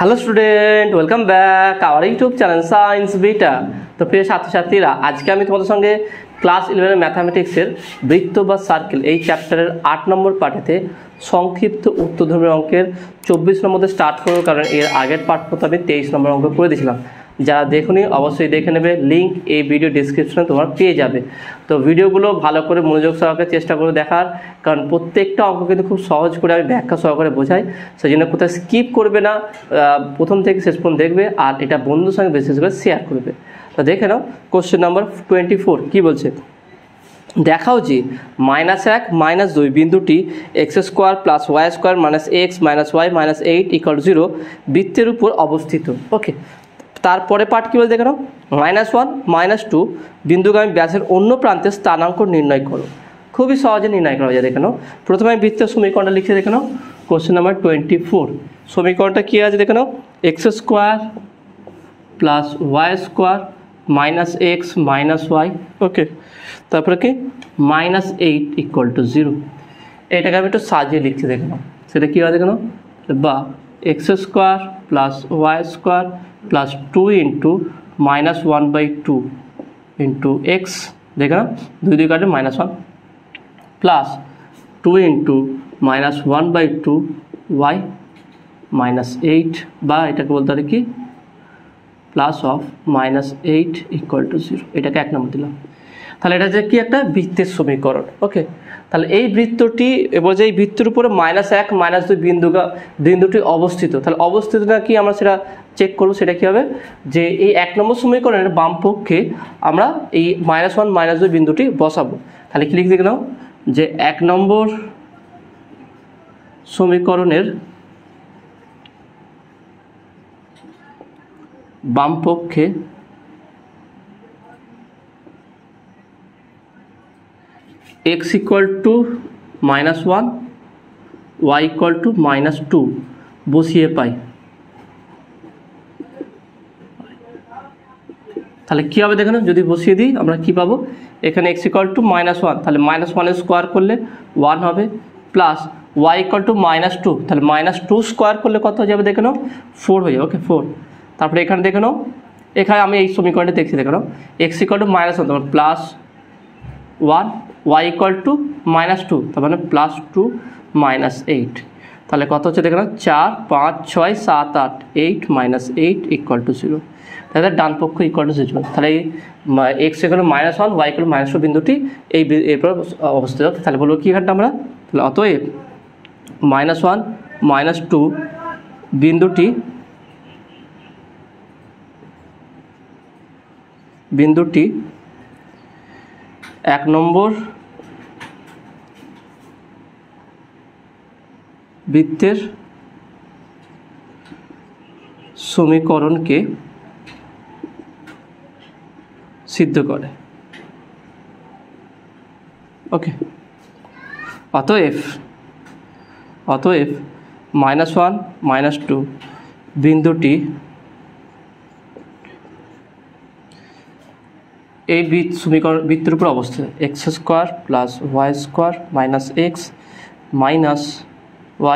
Hello student, welcome back our YouTube channel science beta. তো প্রিয় ছাত্রছাত্রীরা, আজকে আমি তোমাদের সঙ্গে ক্লাস 11 ম্যাথামেটিক্সের বৃত্ত বা সার্কেল এই চ্যাপ্টারের 8 নম্বর পাঠেতে সংক্ষিপ্ত উত্তরধর্মী অঙ্কের 24 নম্বর স্টার্ট করবো, কারণ এর আগের পাঠ মতো আমি 23 নম্বর অঙ্ক করে দিয়েছিলাম। যারা দেখুনি অবশ্যই দেখে নেবে, লিঙ্ক এই ভিডিও ডিসক্রিপশনে তোমার পেয়ে যাবে। তো ভিডিওগুলো ভালো করে মনোযোগ সহকারে চেষ্টা করে দেখার, কারণ প্রত্যেকটা অঙ্ক কিন্তু খুব সহজ করে আমি ব্যাখ্যা সহকারে বোঝাই। সেই জন্য কোথাও স্কিপ করবে না, প্রথম থেকে শেষ পর্যন্ত দেখবে, আর এটা বন্ধুর সঙ্গে বিশেষ করে শেয়ার করবে। তো দেখে নাও কোশ্চেন নাম্বার 24 কি বলছে। দেখাও যে -1 -2 বিন্দুটি x² + y² - x - y - 8 = 0 বৃত্তের উপর অবস্থিত। ওকে, তারপরে পার্ট কী বলে দেখে নাও। -1 - 2 বিন্দুগামী ব্যাসের অন্য প্রান্তে স্থানাঙ্ক নির্ণয় করো। খুবই সহজে নির্ণয় করা যায়। দেখে নাও, প্রথমে আমি বৃত্তের সমীকরণটা লিখে দেখে নাও। কোশ্চেন নাম্বার 24 সমীকরণটা কী আছে দেখে নাও। x² + y² - x - y। ওকে, তারপরে কি -8 = 0। এটাকে আমি একটু সাজিয়ে লিখছি দেখে নাও। সেটা কী হয় দেখে নাও, বা x² + y² + 2 × -1/2 × x দেখে নাও, 2 2 কাটে -1 প্লাস 2 × -1/2 y -8, বা এটাকে বলতে পারে কি +(-8 = 0। এটাকে 1 নম্বর দিলাম। তাহলে এটা যে কি একটা বৃত্তের সমীকরণ। ওকে, তাহলে এই বৃত্তটি এবার যে এই বৃত্তের উপরে -1 - 2 বিন্দুটি অবস্থিত। তাহলে অবস্থিতটা কি আমরা সেটা চেক করবো। সেটা কি হবে যে এই 1 নম্বর সমীকরণের বাম পক্ষে আমরা এই -1 - 2 বিন্দুটি বসাবো। তাহলে কি লিখে নাও যে 1 নম্বর সমীকরণের বাম পক্ষে x = -1 y = -2 বসিয়ে পাই। তাহলে কী হবে দেখেন, যদি বসিয়ে দিই আমরা কি পাবো। এখানে x = -1, তাহলে -1 স্কোয়ার করলে 1 হবে, প্লাস y = -2, তাহলে -2 স্কোয়ার করলে কত হয়ে যাবে দেখে নাও, 4 হয়ে যাবে। ওকে, 4। তারপরে এখানে দেখে নাও, এখানে আমি এই সমীকরণটা দেখছি দেখে নাও, x = -1 তারপর +1, y = -2 তার মানে +2 - 8। তাহলে কত হচ্ছে দেখে নাও, 4 5 6 7 8 8 - 8 = 0। তাহলে ডান পক্ষ = 0। তাহলে এই x = -1 y = -2 বিন্দুটি এই এরপর অবস্থিত। তাহলে বলবো কি এখানটা আমরা, তাহলে অতএব -1 - 2 বিন্দুটি 1 নম্বর বৃত্তের সমীকরণকে সিদ্ধ করে। ওকে, অতএব -1 - 2 বিন্দুটি এই বৃত্তের উপর অবস্থিত। x² + y² - x -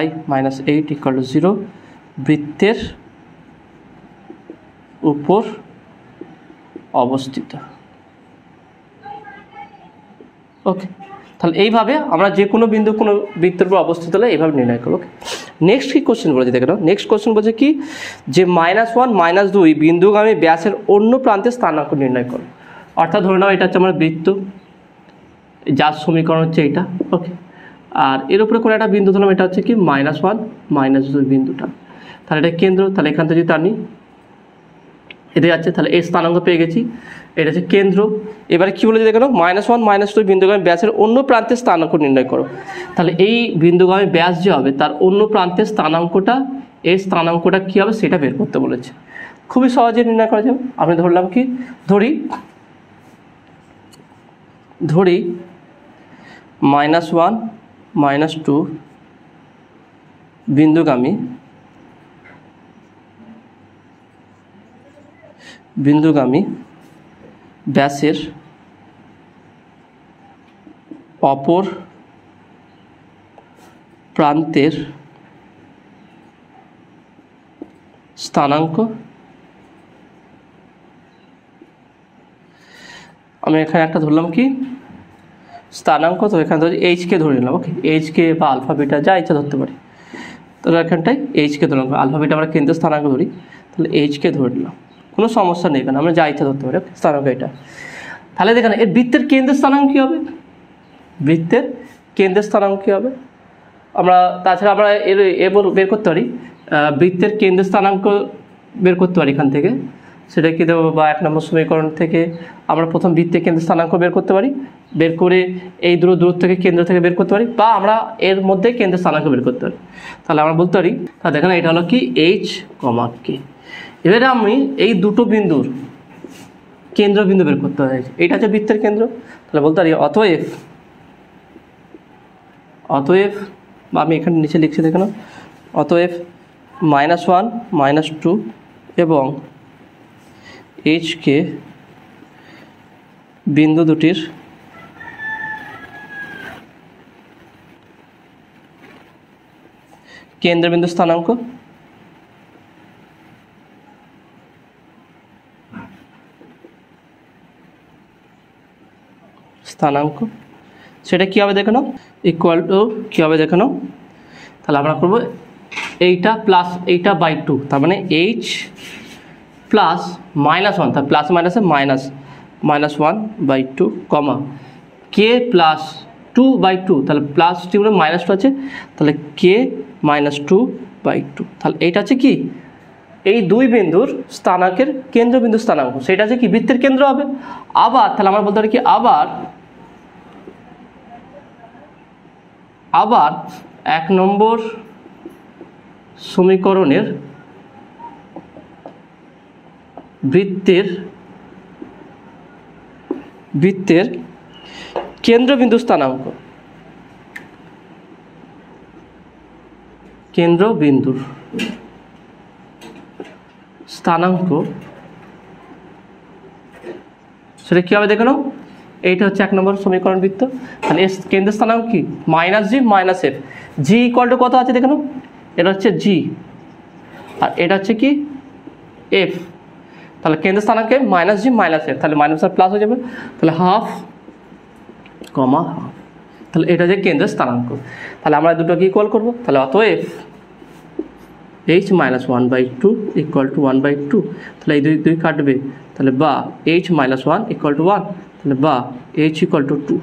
y - 8 = 0 বৃত্তের উপর অবস্থিত। ওকে, তাহলে এইভাবে আমরা যে কোনো বিন্দু কোনো বৃত্তের উপর অবস্থিত হলে এইভাবে নির্ণয় করবো। ওকে, নেক্সট কি কোশ্চেন বলেছে দেখে নাও। নেক্সট কোশ্চেন বলছে কি যে -1 - 2 বিন্দুগামী ব্যাসের অন্য প্রান্তে স্থানাঙ্ক নির্ণয় করো। অর্থাৎ ধরে নাও এটা হচ্ছে আমার বৃত্ত, যার সমীকরণ হচ্ছে এইটা। ওকে, আর এর উপরে কোনো একটা বিন্দু ধরলাম, এটা হচ্ছে কি -1 - 2 বিন্দুটা। তাহলে এটা কেন্দ্র। তাহলে এখান থেকে যদি টানি এতে যাচ্ছে, তাহলে এই স্থানাঙ্ক পেয়ে গেছি। এটা হচ্ছে কেন্দ্র। এবারে কী বলেছে দেখো, -1 - 2 বিন্দুগামী ব্যাসের অন্য প্রান্তে স্থানাঙ্ক নির্ণয় করো। তাহলে এই বিন্দুগামী ব্যাস যে হবে তার অন্য প্রান্তের স্থানাঙ্কটা, এই স্থানাঙ্কটা কী হবে সেটা বের করতে বলেছে। খুবই সহজে নির্ণয় করা যাবে। আমি ধরলাম কি, ধরি -1 - 2 বিন্দুগামী ব্যাসের অপর প্রান্তের স্থানাঙ্ক, আমি এখানে একটা ধরলাম কি স্থানাঙ্ক, তো এখানে ধরি এইচকে ধরে নিলাম। ওকে, এইচকে বা আলফা বিটা যা ইচ্ছা ধরতে পারি, তাহলে এখানটায় এইচকে ধরলাম। আলফা বিটা আমরা কেন্দ্র স্থানাঙ্ক ধরি, তাহলে এইচকে ধরে নিলাম, কোনো সমস্যা নেই, কারণ আমরা যা ইচ্ছা ধরতে পারি। স্থানাঙ্ক এটা। তাহলে দেখেন এর বৃত্তের কেন্দ্রের স্থানাঙ্ক কী হবে? বৃত্তের কেন্দ্রের স্থানাঙ্ক কী হবে? আমরা তাছাড়া আমরা বের করতে পারি, বৃত্তের কেন্দ্রের স্থানাঙ্ক বের করতে পারি এখান থেকে। সেটা কী দেবো, বা 1 নম্বর সমীকরণ থেকে আমরা প্রথম বৃত্তের কেন্দ্রের স্থানাঙ্ক বের করতে পারি, বের করে এই দূর থেকে কেন্দ্র থেকে বের করতে পারি, বা আমরা এর মধ্যে কেন্দ্রের স্থানাঙ্ক বের করতে পারি। তাহলে আমরা বলতে পারি, তাহলে দেখেন এটা হলো কি এইচ কমা কে। এবারে আমি এই দুটো বিন্দুর কেন্দ্রবিন্দু বের করতে হয়, এইটা হচ্ছে বৃত্তের কেন্দ্র। তাহলে বলতে পারি অতএব বা আমি এখানে নিচে লিখছি দেখুন, অতএব -1 -2 এবং এইচকে বিন্দু দুটির কেন্দ্রবিন্দু স্থানাঙ্ক সেটা কী হবে দেখে নাও, ইকুয়াল টু কী হবে দেখে নাও। তাহলে আমরা করবো এইটা প্লাস এইটা বাই 2, তার মানে এইচ প্লাস -1, তার প্লাস মাইনাসে -1/2 কমা কে প্লাস 2/2, তাহলে প্লাস টি মানে -2 আছে, তাহলে কে -2/2। তাহলে এইটা আছে কি এই দুই বিন্দুর স্থানাঙ্কের কেন্দ্রবিন্দু স্থানাঙ্ক, সেটা আছে কি বৃত্তের কেন্দ্র হবে। আবার তাহলে আমরা বলতে পারি কি আবার 1 নম্বর সমীকরণের বৃত্তের কেন্দ্রবিন্দু স্থানাঙ্ক, কেন্দ্রবিন্দুর স্থানাঙ্ক সেটা কী হবে দেখো, এইটা হচ্ছে 1 নম্বর সমীকরণ বৃত্ত। তাহলে এর কেন্দ্রের স্থানাঙ্ক কি -g -f, G equal to কত আছে দেখো, এটা হচ্ছে জি আর এটা হচ্ছে কি এফ। তাহলে কেন্দ্রের স্থানাঙ্কে -g -f, তাহলে মাইনাস আর প্লাস হয়ে যাবে, তাহলে ½ কমা ½। তাহলে এটা হচ্ছে কেন্দ্রের স্থানাঙ্ক। তাহলে আমরা দুটোকে ইকুয়াল করবো, তাহলে অতএব h -1/2 ইকুয়াল টু 1/2, তাহলে এই দুই কাটবে, তাহলে বা h -1 ইকুয়াল টু 1, তাহলে বা h ইকুয়াল টু 2,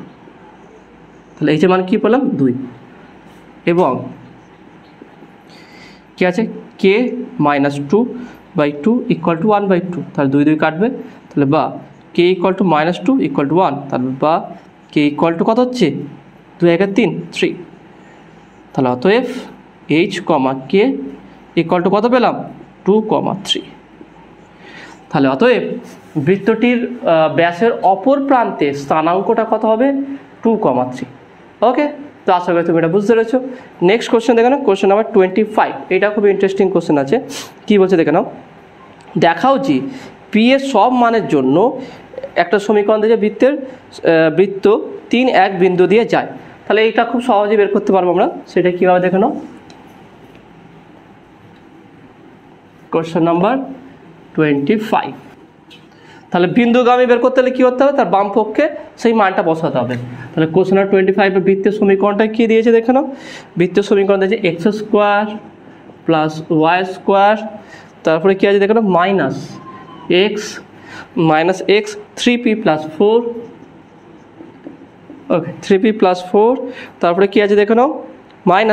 তাহলে h এর মান কী পেলাম 2, এবং কি আছে k -2/2 ইকুয়াল টু 1/2, তাহলে দুই কাটবে, তাহলে বা k equal to -2 equal two 1, তাহলে বা k ইকুয়াল টু কত হচ্ছে 2 × 3 3, তাহলে অতএব h, k ইকুয়াল টু কত পেলাম 2, 3। তাহলে অতএব বৃত্তটির ব্যাসের অপর প্রান্তে স্থানাঙ্কটা কত হবে 2, 3। ওকে, তো আশা করি তুমি এটা বুঝতে পেরেছো। নেক্সট কোশ্চেন দেখে নাও, কোশ্চেন নাম্বার 25। এটা খুব ইন্টারেস্টিং কোশ্চেন আছে। কি বলছে দেখে নাও, দেখাও যে পি এর সব মানের জন্য একটা সমীকরণ থেকে বৃত্ত 3, 1 বিন্দু দিয়ে যায়। তাহলে এইটা খুব সহজে বের করতে পারবো আমরা, সেটা কীভাবে দেখে নাও। Question number 25। তাহলে বিন্দুগামী বের করতে হলে কী করতে হবে, তার বাম পক্ষে সেই মানটা বসাতে হবে। তাহলে কোশ্চেন নাম্বার 25 এর বৃত্তের সমীকরণটা কী দিয়েছে দেখে নাও। বৃত্তের সমীকরণ দিয়েছে x² + y², তারপরে কী আছে দেখে নাও -x 3p + 4, ওকে 3p + 4, তারপরে কী আছে দেখে নাও -y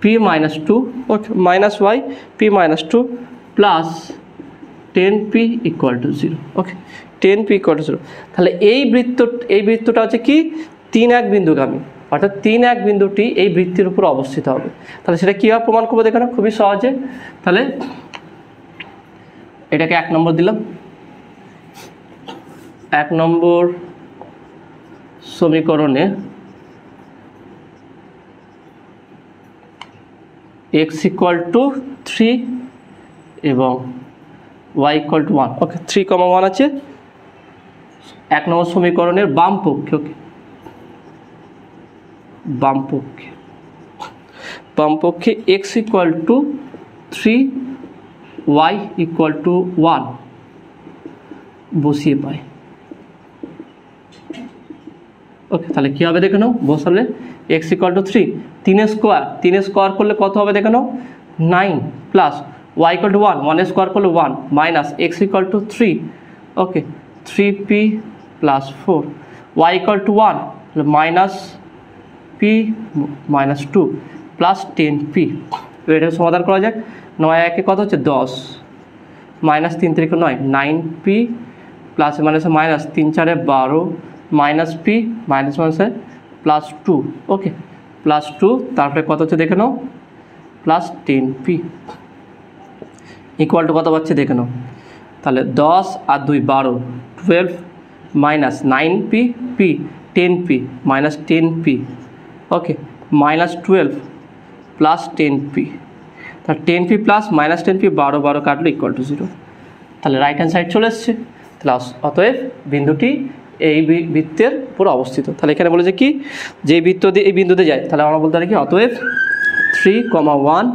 p - 2, ওকে -y p - 2 প্লাস 10p = 0, ওকে 10p = 0। তাহলে এই বৃত্তটা হচ্ছে কি 3, 1 বিন্দুগামী, অর্থাৎ 3, 1 বিন্দুটি এই বৃত্তের উপর অবস্থিত হবে। তাহলে সেটা কীভাবে প্রমাণ করবো দেখে না, খুবই সহজে। তাহলে এটাকে 1 নম্বর দিলাম, 1 নম্বর সমীকরণে x = 3 এবং y = 1, ওকে 3, 1 আছে 1 নম্বর সমীকরণের বাম পক্ষে, ওকে বাম পক্ষে x = 3y ইকুয়াল টু 1 বসিয়ে পাই। ওকে, তাহলে কী হবে দেখে নাও, বসালে x ইকুয়াল টু 3, 3 স্কোয়ার করলে কত হবে দেখে নাও 9 plus y equal two 1, 1 square করলে 1 minus x equal to 3, okay 3p plus 4, y equal two 1 minus p minus 2 plus 10p। এটা সমাধান করা যাক, 9 একে কত হচ্ছে 10 মাইনাস 3 3 9, 9p প্লাস মাইনাসে মাইনাস 3 4 12 মাইনাস p মাইনাস মাইনাসে প্লাস 2, ওকে প্লাস 2, তারপরে কত হচ্ছে দেখে নাও প্লাস 10p ইকুয়াল টু কত পাচ্ছে দেখে নাও, তাহলে 10 আর 2 12, 12 minus 9p p 10p minus 10p, ওকে মাইনাস 12 প্লাস 10p, তাহলে 10p প্লাস মাইনাস 10p 12 12 কাটলো ইকুয়াল টু 0, তাহলে রাইট হ্যান্ড সাইড চলে এসছে। তাহলে অতএব বিন্দুটি এই বৃত্তের উপর অবস্থিত। তাহলে এখানে বলেছে কি, যে বৃত্ত দিয়ে এই বিন্দুতে যায়, তাহলে আমরা বলতে পারি কি অতএব 3,1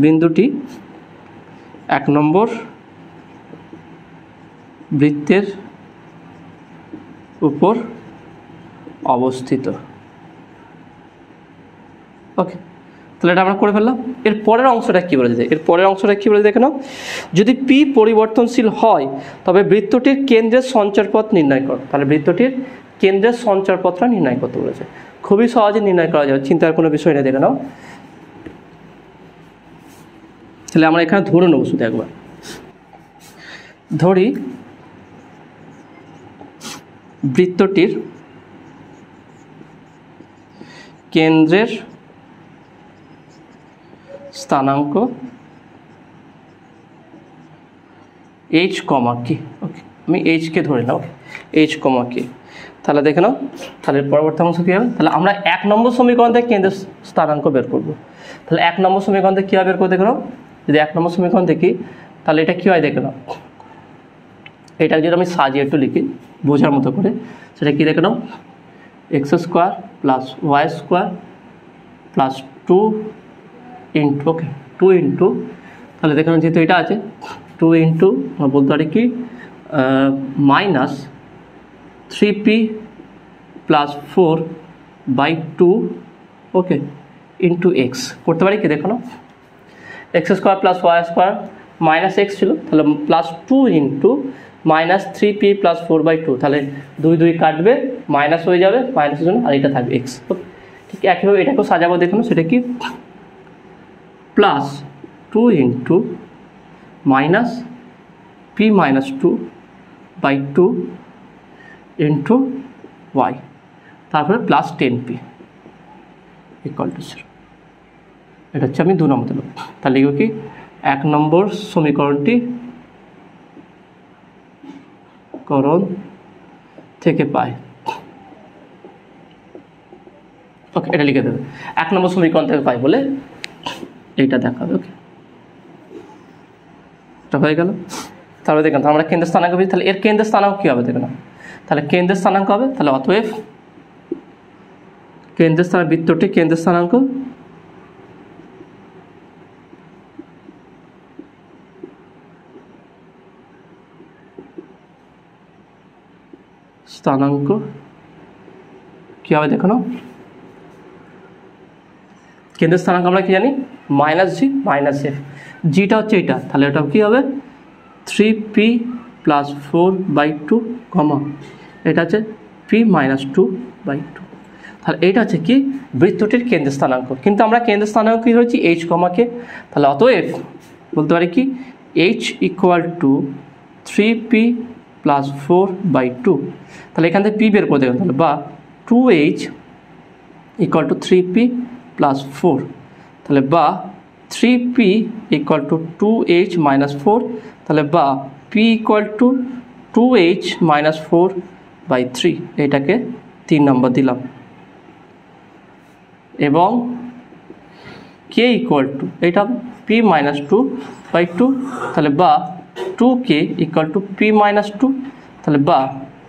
বিন্দুটি 1 নম্বর বৃত্তের উপর অবস্থিত। ওকে, তাহলে এটা আমরা করে ফেললাম। এর পরের অংশটা কী বলেছে, দেখে নাও, যদি পি পরিবর্তনশীল হয় তবে বৃত্তটির কেন্দ্রের সঞ্চারপথ নির্ণয় করো। তাহলে বৃত্তটির কেন্দ্রের সঞ্চারপথটা নির্ণয় করতে বলেছে, খুবই সহজে নির্ণয় করা যাবে, চিন্তার কোনো বিষয় নেই। দেখে নাও, তাহলে আমরা এখানে ধরে নেব, শুধু একবার ধরি বৃত্তটির কেন্দ্রের স্থানাঙ্ক h, কি, ওকে আমি h-কে ধরে নাও, h, কি, তাহলে দেখে নাও, তাহলে পরবর্তী অংশ কী হবে, তাহলে আমরা 1 নম্বর সমীকরণ থেকে কেন্দ্রের স্থানাঙ্ক বের করব। তাহলে 1 নম্বর সমীকরণ থেকে কীভাবে বের করে দেখে নাও, যদি 1 নম্বর সমীকরণ দেখি তাহলে এটা কী হয় দেখে নাও, এটা যদি আমি সাজিয়ে একটু লিখি বোঝার মতো করে, সেটা কি দেখে নাও, x square plus y square plus 2 into, okay 2 into, তাহলে দেখে নাও যেহেতু এটা আছে 2 ইন্টু আমরা বলতে পারি কি minus 3p plus 4/2, okay into x করতে পারি কি দেখো না, x square plus y square minus x ছিল, তাহলে plus 2 into minus 3p plus 4/2, তাহলে 2 2 কাটবে মাইনাস হয়ে যাবে, মাইনাসের জন্য আর এটা থাকবে এক্স। ঠিক একইভাবে এটাকেও সাজাবো দেখুন, সেটা কি plus 2 into minus p minus 2/2 into y, তারপরে প্লাস 10p ইকুয়াল টু 0। এটা হচ্ছে আমি 2 নম্বর দিলাম। তাহলে লিখব কি 1 নম্বর সমীকরণটি করণ থেকে পাই, ওকে এটা লিখে দেবে 1 নম্বর সমীকরণ থেকে পাই বলে এইটা দেখাবে, ওকে এটা হয়ে গেল। তাহলে দেখেন আমরা কেন্দ্রের স্থানাঙ্ক পেয়েছি, তাহলে এর কেন্দ্রের স্থানাঙ্ক কী হবে দেখেন, তাহলে কেন্দ্রের স্থানাঙ্ক হবে, তাহলে অতএব কেন্দ্রের স্থানাঙ্ক বৃত্তটি কেন্দ্রের স্থানাঙ্ক কী হবে দেখো না, কেন্দ্রের স্থানাঙ্ক আমরা কি জানি মাইনাস জি মাইনাস এফ, জিটা হচ্ছে এটা, তাহলে এটা কী হবে 3p প্লাস 4/2, এটা হচ্ছে p মাইনাস 2/2, তাহলে এইটা হচ্ছে কি বৃত্তটির কেন্দ্রের স্থানাঙ্ক। কিন্তু আমরা কেন্দ্রের স্থানাঙ্ক কী হয়েছি h, কে, তাহলে অতএব বলতে পারি কি h equal to 3p plus 4/2, তাহলে এখান থেকে p বের করে দেবেন, তাহলে বা 2h equal to 3p plus 4, তাহলে বা 3p equal to 2h minus 4, তাহলে বা p equal to 2h minus 4/3, এটাকে 3 নম্বর দিলাম, এবং k ইকুয়াল টু এটা p মাইনাস 2/2, তাহলে বা 2k equal to p minus 2, তাহলে বা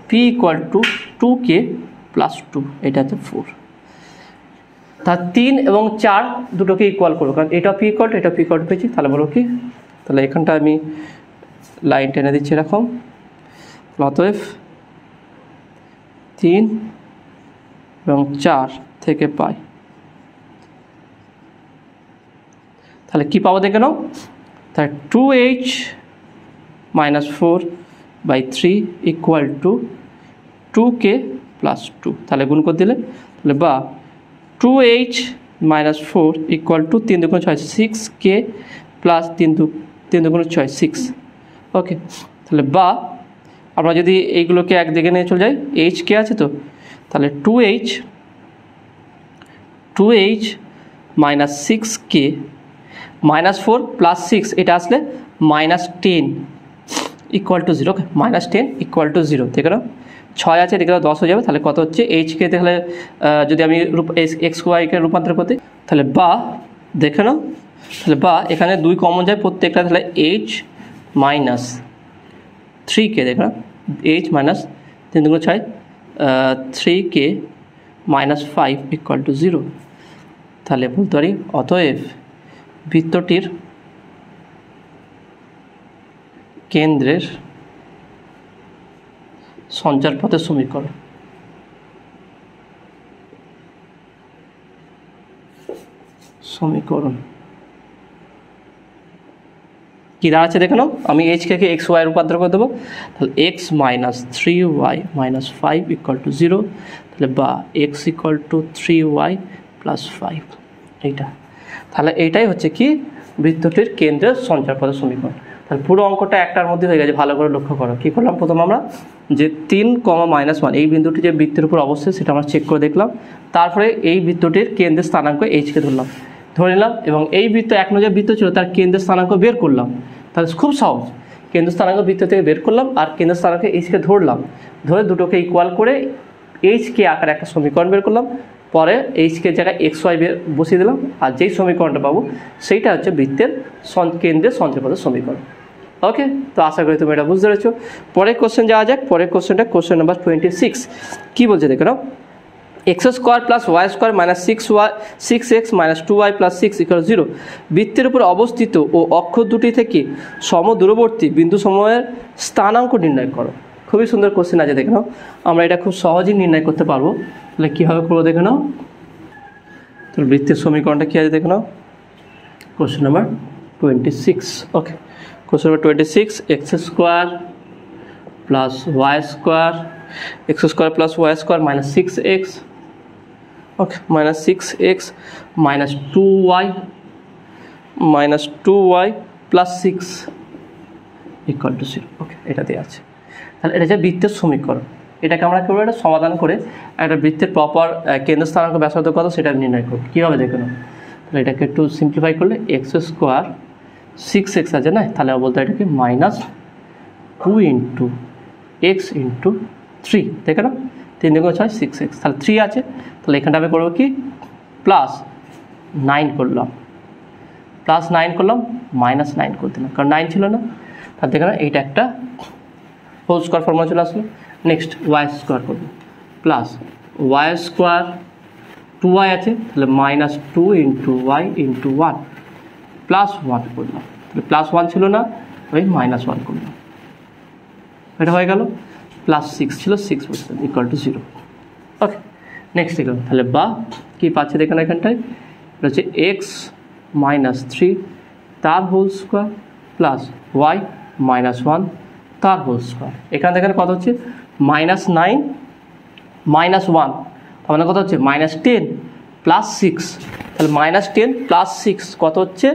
p equal to 2k plus 2, এটা হচ্ছে 4। তার 3 এবং 4 দুটোকে ইকুয়াল করবো, কারণ এটা পি ইকুয়াল টু এটা পি ইকুয়াল টু পেয়েছি। তাহলে বলবো কি, তাহলে এখানটা আমি লাইন টেনে দিচ্ছি এরকম। অতএব 3 এবং 4 থেকে পাই, তাহলে কি পাবো দেখে নাও, তাহলে 2h - 4/3 ইকুয়াল টু 2k + 2। তাহলে গুণ করে দিলে, তাহলে বা 2h - 4 equal to 3 × 6 6k plus 3 × 6 6। ওকে, তাহলে বা আমরা যদি এইগুলোকে একদিকে নিয়ে চলে যাই, h কে আছে তো, তাহলে 2h - 6k -4 + 6 এটা আসলে -10 equal to 0। Okay, -10 equal to 0। দেখে নাও 6 আছে, দেখে নাও 10 হয়ে যাবে। তাহলে কত হচ্ছে, এইচকে তাহলে যদি আমি এক্স ওয়াইকে রূপান্তর করতে, তাহলে বা দেখে নাও, তাহলে বা এখানে 2 কমন যায় প্রত্যেকটা, তাহলে h - 3k, দেখে নাও h - 3 × 6 3k -5 ইকুয়াল টু 0। তাহলে বলতে পারি অতএব বৃত্তটির কেন্দ্রের সঞ্চারপথের সমীকরণ কি দাঁড়াচ্ছে দেখে নাও, আমি এইচকে এক্স ওয়াই রূপান্তর করে দেবো। তাহলে x - 3y - 5 ইকুয়াল টু 0। তাহলে বা x ইকুয়াল টু 3y + 5 এইটা। তাহলে এইটাই হচ্ছে কি বৃত্তটির কেন্দ্রের সঞ্চারপথের সমীকরণ। তাহলে পুরো অঙ্কটা একটার মধ্যে হয়ে গেছে, ভালো করে লক্ষ্য করো। কী করলাম, প্রথম আমরা যে 3, -1 এই বিন্দুটি যে বৃত্তের উপর অবশ্যই সেটা আমরা চেক করে দেখলাম। তারপরে এই বৃত্তটির কেন্দ্রের স্থানাঙ্ক এইচকে ধরে নিলাম, এবং এই বৃত্ত এক নজর বৃত্ত ছিল, তার কেন্দ্রের স্থানাঙ্ক বের করলাম। তাহলে খুব সহজ, কেন্দ্র স্থানাঙ্ক বৃত্ত থেকে বের করলাম আর কেন্দ্র স্থানাঙ্ক এইচকে ধরলাম, ধরে দুটোকে ইকুয়াল করে এইচকে আকারে একটা সমীকরণ বের করলাম। পরে এইচকে জায়গায় এক্স ওয়াই বসিয়ে দিলাম, আর যেই সমীকরণটা পাবো সেইটা হচ্ছে বৃত্তের কেন্দ্রের সঞ্চারপথের সমীকরণ। ওকে, তো আশা করি তুমি এটা বুঝতে পেরেছো। পরের কোশ্চেন যাওয়া যাক। পরের কোশ্চেনটা কোশ্চেন নাম্বার 26। কী বলছে দেখে নাও, x² + y² - 6x - 2y + 6 = 0 বৃত্তের উপর অবস্থিত ও অক্ষ দুটি থেকে সমদূরবর্তী বিন্দু সমূহের স্থানাঙ্ক নির্ণয় করো। খুবই সুন্দর কোশ্চেন আছে, দেখে নাও। আমরা এটা খুব সহজেই নির্ণয় করতে পারবো। তাহলে কীভাবে করবো দেখে নাও, তাহলে বৃত্তের সমীকরণটা কী আছে দেখে নাও, question number 26। Okay, question number 26, x² + y² - 6x, okay, -6x - 2y + 6 equal to 0। Okay, এটা দেওয়া আছে। তাহলে এটা যে বৃত্তের সমীকরণ, এটাকে আমরা করবো এটা সমাধান করে একটা বৃত্তের প্রপার কেন্দ্র স্থানাঙ্ক ব্যাসার্ধ কত সেটা নির্ণয় করবো। কীভাবে দেখে নাও, তাহলে এটাকে একটু সিম্পলিফাই করলে x² 6x আছে না, তাহলে বলতে এটাকে -2 × x × 3, দেখে নাও 3 × 6 6x, তাহলে 3 আছে। তাহলে এখানটা আমি করবো কি, +9 করলাম, +9 করলাম, -9 করে দিলাম, কারণ 9 ছিল না। তাহলে দেখে না এইটা একটা হোল স্কোয়ার ফর্মুলা চলে আসলো। নেক্সট y² করবো, +y², 2y আছে, তাহলে -2 × y × 1 +1 করলাম, তাহলে +1 ছিল না, ওই -1 করলাম, এটা হয়ে গেল। +6 ছিল, 6 বসলাম ইকুয়াল টু 0। ওকে, নেক্সট দেখলাম, তাহলে বা কী পাচ্ছে দেখেন এখানটায়, এটা হচ্ছে x - 3 তার হোল স্কোয়ার প্লাস y - 1 তার হোল স্কোয়ার। এখান থেকে কত হচ্ছে, -9 - 1, তার মানে কত হচ্ছে -10 + 6, তাহলে -10 + 6 কত হচ্ছে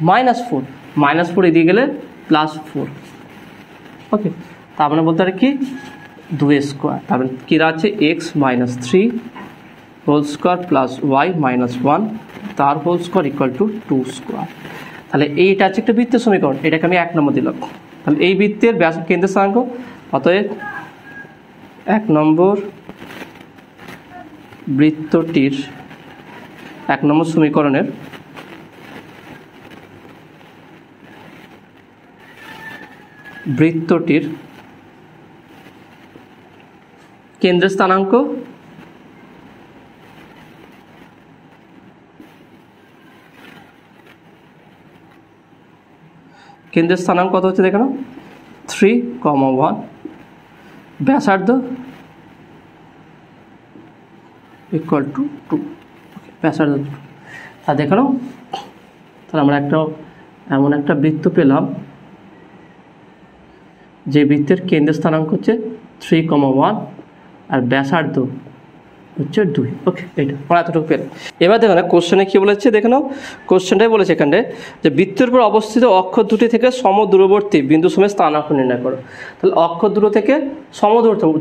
-4, -4 এদিকে গেলে +4। ওকে, তার মানে বলতে পারে কি 2² তার মানে কী দাঁড়াচ্ছে x - 3 whole square plus y - 1 তার হোল স্কোয়ার ইকুয়াল টু 2²। তাহলে এইটা হচ্ছে একটা বৃত্তের সমীকরণ, এটাকে আমি 1 নম্বর দিলাম। তাহলে এই বৃত্তের কেন্দ্রের স্থানাঙ্ক, অতএব 1 নম্বর বৃত্তটির 1 নম্বর সমীকরণের বৃত্তটির কেন্দ্রের স্থানাঙ্ক কেন্দ্রের স্থানাঙ্ক কত হচ্ছে দেখে নাও 3,1, ব্যাসার্ধ ইকুয়াল টু 2, ব্যাসার্ধ 2। তা দেখে নাও, তাহলে আমরা এমন একটা বৃত্ত পেলাম যে বৃত্তের কেন্দ্রের স্থানাঙ্ক হচ্ছে 3,1 আর ব্যাসার্ধ হচ্ছে 2। ওকে, এইটা আমরা এতটুকু পেলাম। এবার দেখো না কোশ্চেনে কী বলেছে, দেখে নাও কোশ্চেনটাই বলেছে এখানে যে বৃত্তের উপর অবস্থিত অক্ষর দুটি থেকে সমদূরবর্তী বিন্দু সময়ের স্থানাঙ্ক নির্ণয় করো। তাহলে অক্ষর দুটো থেকে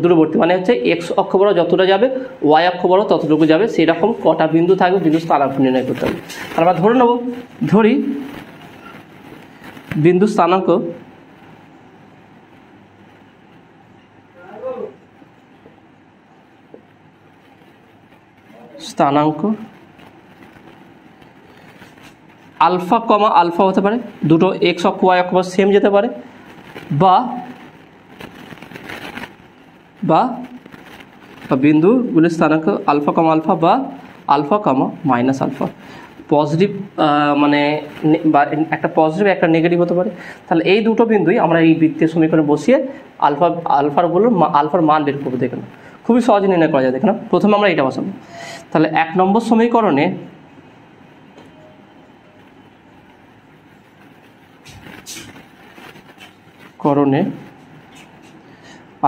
দূরবর্তী মানে হচ্ছে এক্স অক্ষ বড় যতটা যাবে, ওয়াই অক্ষ বড় ততটুকু যাবে, সেই রকম কটা বিন্দু থাকবে, বিন্দু স্থানাঙ্ক নির্ণয় করতে হবে। তাহলে আমরা ধরে নেব, ধরি বিন্দু স্থানাঙ্ক আলফা কমা আলফা হতে পারে, দুটো এক্স অক্ষ ওয়াই অক্ষ সেম যেতে পারে, বা বিন্দুগুলির স্থানাঙ্ক আলফা কমা আলফা বা alpha comma minus alpha, positive মানে বা একটা পজিটিভ একটা নেগেটিভ হতে পারে। তাহলে এই দুটো বিন্দুই আমরা এই বৃত্তের সমীকরণে বসিয়ে আলফার মান বের করবো। দেখে নাও খুবই সহজে নির্ণয় করা যায়। দেখে নাও প্রথমে আমরা এটা বসাবো। তাহলে 1 নম্বর সমীকরণে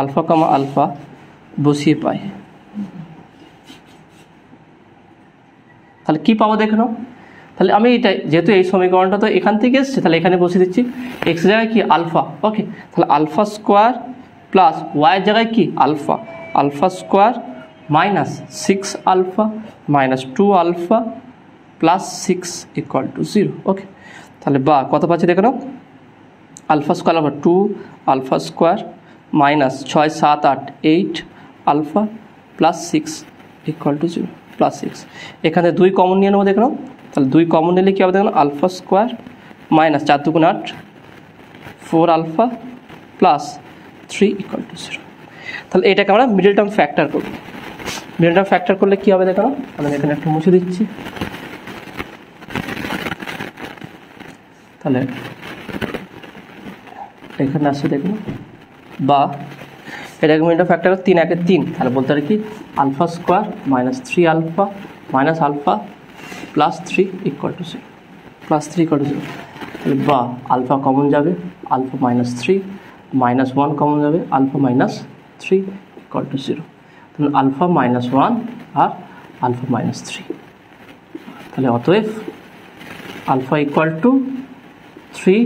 আলফা কমা আলফা বসিয়ে পাই, তাহলে কি পাবো দেখে নাও। তাহলে আমি এটা যেহেতু এই সমীকরণটা তো এখান থেকে এসছে, তাহলে এখানে বসিয়ে দিচ্ছি এক্স জায়গায় কি আলফা। ওকে, তাহলে আলফা স্কোয়ার প্লাস ওয়াইয়ের জায়গায় কি alpha square minus 6 alpha minus 2 alpha plus 6 equal to 0। Okay, তাহলে বা কত পাচ্ছি দেখে নাও, alpha square alpha 2 alpha square minus 6 7 8 8 alpha plus 6 equal to 0 plus 6। এখানে 2 কমন নিয়ে নেবো দেখে নাও। তাহলে 2 কমন নিলে কী হবে দেখো, alpha square minus 4 2 8 4 alpha plus 3 equal to 0। তাহলে এটাকে আমরা মিডল টার্ম ফ্যাক্টর করব। মিডল টার্ম ফ্যাক্টর করলে কী হবে দেখো, আমি এখানে একটু মুছে দিচ্ছি। তাহলে এখানে আসছে দেখুন, বা এটাকে মিডল টার্ম ফ্যাক্টর 3 1 3, তাহলে বলতে পারি কি alpha square minus 3 alpha minus alpha plus 3 equal to 0 plus 3 equal to 0। তাহলে বা আলফা কমন যাবে, আলফা মাইনাস 3 মাইনাস 1 কমন যাবে, আলফা মাইনাস 3 ইকুয়াল টু 0। তাহলে আলফা মাইনাস 1 আর আলফা মাইনাস 3, তাহলে অতএব alpha equal to 3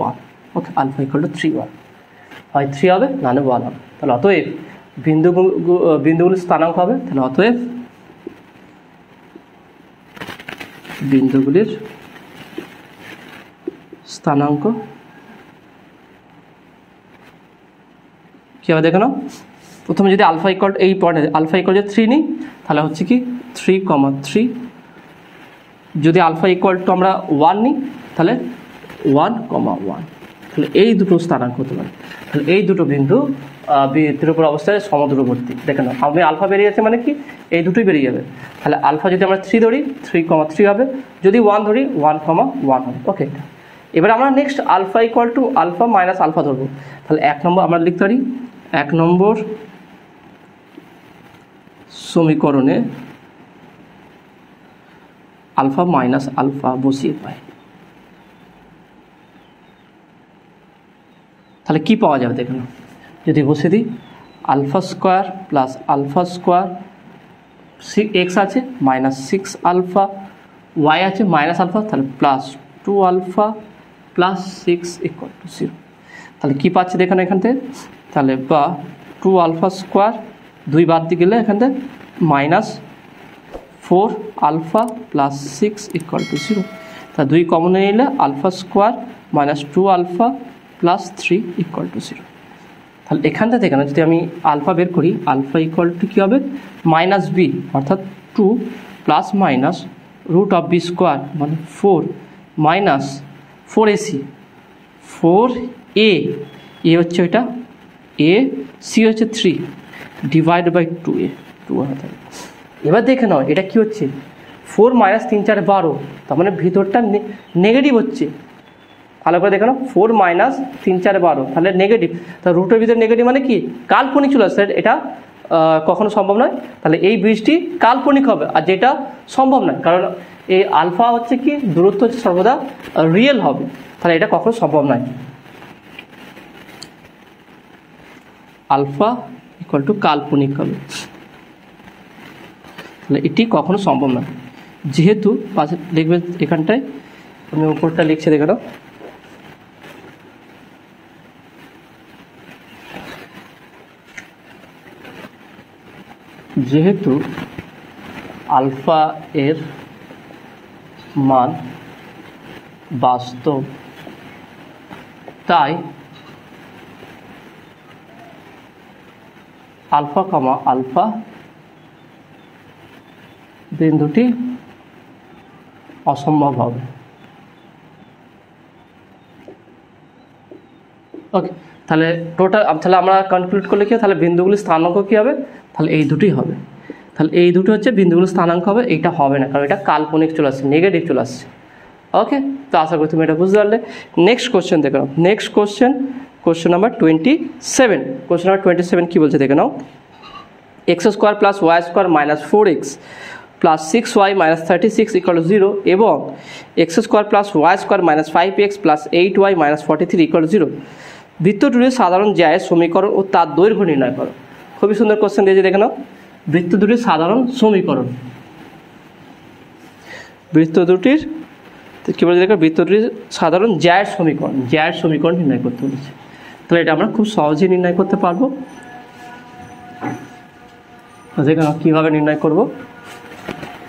1। Okay, alpha equal to 3 1, হয় 3 হবে নাহলে 1 হবে। তাহলে অতএব বিন্দুগুলির স্থানাঙ্ক হবে, তাহলে অতএব বিন্দুগুলির স্থানাঙ্ক কী হবে দেখো না। প্রথমে যদি আলফা ইকুয়াল এই পয়েন্টে আলফা ইকুয়াল 3 নিই, তাহলে হচ্ছে কি 3,3। যদি আলফা ইকুয়াল টু আমরা 1 নিই, তাহলে 1,1। তাহলে এই দুটো স্থানাঙ্ক হতে পারে। তাহলে এই দুটো বিন্দু বৃত্তের উপর অবস্থায় সমদূরবর্তী। দেখে নাও, আমি আলফা বেরিয়ে যাচ্ছে মানে কি এই দুটোই বেরিয়ে যাবে। তাহলে আলফা যদি আমরা 3 ধরি 3,3 হবে, যদি 1 ধরি 1,1 হবে। ওকে, এবার আমরা next alpha equal to alpha minus alpha ধরবো। তাহলে 1 নম্বর আমরা লিখতে পারি, 1 নম্বর সমীকরণে আলফা মাইনাস আলফা বসিয়ে পাই। তাহলে কি পাওয়া যাবে দেখুন, যদি বসে দিই alpha square plus alpha square, x আছে মাইনাস 6 আলফা, ওয়াই আছে মাইনাস আলফা, তাহলে plus 2 alpha plus 6 equal to 0। তাহলে কী পাচ্ছি দেখুন এখান থেকে, তাহলে বা 2 আলফা স্কোয়ার 2 বাদ দিয়ে গেলে এখান থেকে minus 4 alpha plus 6 equal to 0। তা 2 কমন নিলে alpha square minus 2 alpha plus 3 equal to 0। তাহলে এখানটা থেকে না যদি আমি আলফা বের করি, আলফা ইকুয়াল টু কী হবে মাইনাস বি, অর্থাৎ 2 plus minus root of b square মানে 4 মাইনাস 4ac 4a, এ হচ্ছে ওইটা এ, সি হচ্ছে 3 ডিভাইড বাই 2a 2 হবে। এবার দেখে নাও এটা কি হচ্ছে 4 মাইনাস 3 4 12, তার মানে ভিতরটা নেগেটিভ হচ্ছে। ভালো করে দেখো না, 4 মাইনাস 3 4 12, তাহলে নেগেটিভ। তাহলে রুটের ভিতরে নেগেটিভ মানে কি কাল্পনিক চলে আসছে, এটা কখনো সম্ভব নয়। তাহলে এই ব্রিজটি কাল্পনিক হবে, আর যেটা সম্ভব নয়, কারণ এই আলফা হচ্ছে কি দূরত্ব হচ্ছে সর্বদা রিয়েল হবে, তাহলে এটা কখনো সম্ভব নয়। আলফা ইকুয়াল টু কাল্পনিক হবে, তাহলে এটি কখনো সম্ভব নয়। যেহেতু পাশে লিখবে এখানটায়, আমি উপরটা লিখছি দেখে নাও, যেহেতু আলফা এর মান বাস্তব, তাই আলফা কমা আলফা বিন্দুটি অসম্ভব হবে। ওকে, তাহলে টোটাল, তাহলে আমরা কনক্লুড করলে কি, তাহলে বিন্দুগুলির স্থানাঙ্ক কী হবে, তাহলে এই দুটোই হবে। তাহলে এই দুটো হচ্ছে বিন্দুগুলির স্থানাঙ্ক হবে, এইটা হবে না, কারণ এটা কাল্পনিক চলে আসছে, নেগেটিভ চলে আসছে। ওকে, তো আশা করি তুমি এটা বুঝতে পারলে। নেক্সট কোশ্চেন দেখে নাও, next question number 27। Question number 27 কী বলছে দেখে নাও, x square plus y square minus 4x plus 6y minus 36 equal to 0 এবং x square plus y square minus 5x plus 8y minus 43 equal to 0 বৃত্তদুটির সাধারণ জ্যায়ের সমীকরণ ও তার দৈর্ঘ্য নির্ণয় করো। খুবই সুন্দর কোশ্চেন দিয়েছে দেখে নাও, বৃত্ত দুটির সাধারণ সমীকরণ, বৃত্ত দুটির কী বলছে দেখো, বৃত্ত দুটির সাধারণ জ্যায়ের সমীকরণ নির্ণয় করতে বলেছে। তাহলে এটা আমরা খুব সহজেই নির্ণয় করতে পারবো। দেখে নাও কীভাবে নির্ণয় করবো।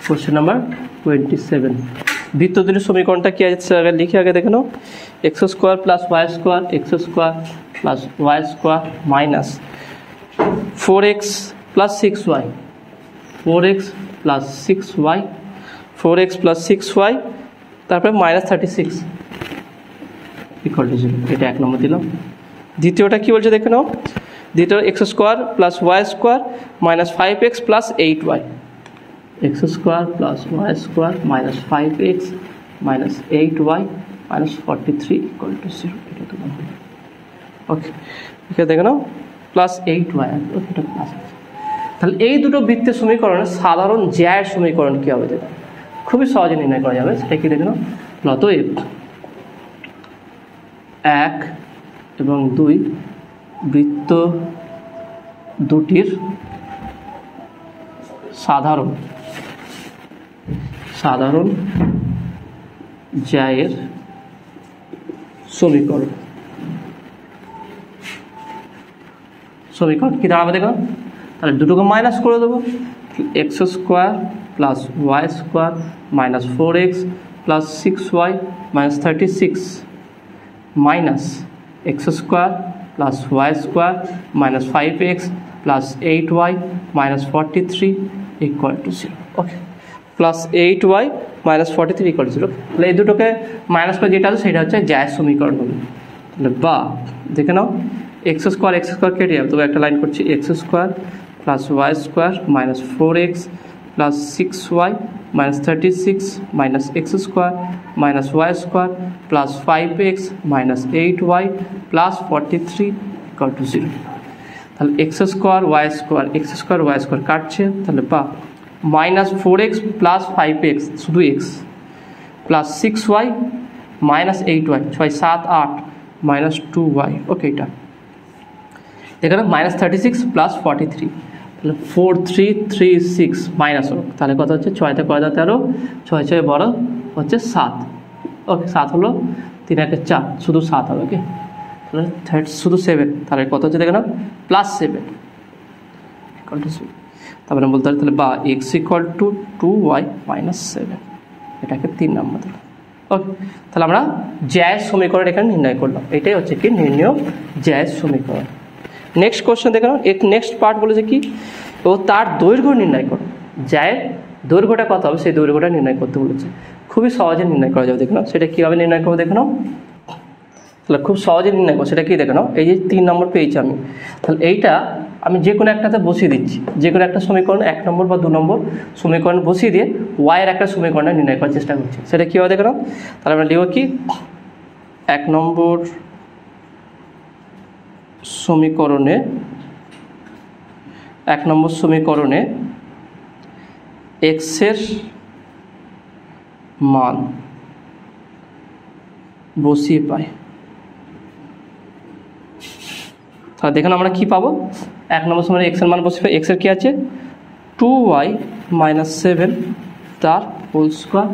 কোশ্চেন নাম্বার 27, বৃত্ত দুটির সমীকরণটা কী আছে আগে লিখে আগে দেখে নাও, x square plus y square minus 4x plus 6y, 4x plus 6y তারপরে মাইনাস 36 ইকুয়াল টু 0, এটা 1 নম্বর দিলাম। দ্বিতীয়টা কী বলছে দেখে নাও, দ্বিতীয় x square plus y square minus 5x plus 8y, x square plus y square minus 5x minus 8y minus 43 equal to 0, এটা তো ওকে, এখানে দেখে নাও প্লাস 8y, এটা প্লাস আছে। তাহলে এই দুটো বৃত্তের সমীকরণের সাধারণ জ্যায়ের সমীকরণ কী হবে, যেটা খুবই সহজে নির্ণয় করা যাবে, সেটা কি দেখে নাও, অতএব 1 এবং 2 বৃত্ত দুটির সাধারণ জ্যায়ের সমীকরণ কী দাঁড়াবে দেখো, তাহলে দুটোকে মাইনাস করে দেবো, x square plus y square minus 4x plus 6y minus 36 minus x square plus y square minus 5x plus 8y minus 43 equal to 0। Okay, plus 8y minus 43 equal to 0। তাহলে এই দুটোকে মাইনাস করে যেটা আছে সেটা হচ্ছে জ্যায়ের সমীকরণ হবে। তাহলে বা দেখে নাও, এক্স স্কোয়ার কেটে যাবে, তবে একটা লাইন করছি, x square plus y square minus 4x plus 6y minus 36 minus x square minus y square plus 5x minus 8y plus 43 equal to 0। তাহলে এক্স স্কোয়ার ওয়াই স্কোয়ার কাটছে, তাহলে বা মাইনাস 4x প্লাস 5x শুধু x plus 6y minus 8y, 6 7 8 minus 2y। ওকে, এটা এখানে minus 36 plus 43, তাহলে 4336 minus হোক, তাহলে কত হচ্ছে 6তে কয় 13, 6 6 বড় হচ্ছে 7। ওকে, 7 হলো 3 1 4, শুধু 7 হবে। ওকে, তাহলে শুধু 7, তাহলে কত হচ্ছে দেখে নাও প্লাস 7 ইকুয়াল টু 0। তারপরে বলতে পারি তাহলে বা x equal to 2y minus 7, এটাকে 3 নম্বর দিলাম। ওকে, তাহলে আমরা জ্যায়ের সমীকরণ এখানে নির্ণয় করলাম, এটাই হচ্ছে কি নির্ণয় জ্যায়ের সমীকরণ। নেক্সট কোশ্চেন দেখে নাও, নেক্সট পার্ট বলেছে কি, ও তার দৈর্ঘ্য নির্ণয় করো, জ্যায়ের দৈর্ঘ্যটা কত হবে সেই দৈর্ঘ্যটা নির্ণয় করতে বলেছে। খুবই সহজে নির্ণয় করা যাবে, দেখে নাও সেটা কীভাবে নির্ণয় করবো দেখে নাও। তাহলে খুব সহজে নির্ণয় করবো, সেটা কি দেখে নাও, এই যে 3 নম্বর পেয়েছি আমি, তাহলে এইটা আমি যে কোনো একটাতে বসিয়ে দিচ্ছি, যে কোনো একটা সমীকরণ 1 নম্বর বা 2 নম্বর সমীকরণ বসিয়ে দিয়ে ওয়াইয়ের একটা সমীকরণে নির্ণয় করার চেষ্টা করছি, সেটা কীভাবে দেখে নাও। তাহলে আমরা লিখব কি, এক নম্বর সমীকরণে এক্সের মান বসিয়ে পাই। তাহলে দেখুন আমরা কি পাবো, এক নম্বর সময় এক্সের মান বসিয়ে পাই। এক্সের কি আছে 2y - 7 তার whole square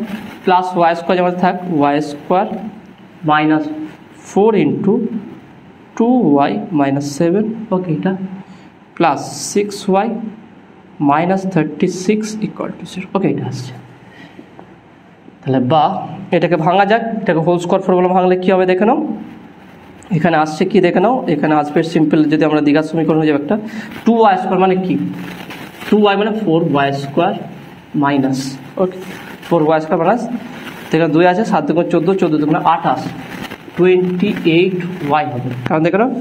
plus y square যেমন থাক ওয়াই স্কোয়ার মাইনাস 4 × 2y - 7 ওকে এটা প্লাস 6y - 36 = 0 ওকে এটা আসছে। তাহলে বা এটাকে ভাঙা যাক, এটাকে হোল স্কোয়ার ফর্মুলা ভাঙলে কী হবে দেখে নাও, এখানে আসছে কি দেখে নাও, এখানে আসবে সিম্পল যদি আমরা দ্বিঘাত সমীকরণ হয়ে যাবে একটা 2y² মানে কি 2y মানে 4y² মাইনাস ওকে 4y² মাইনাস দেখে 2 আছে 7 × 14 14 × 28 28y হবে, কারণ দেখে নাও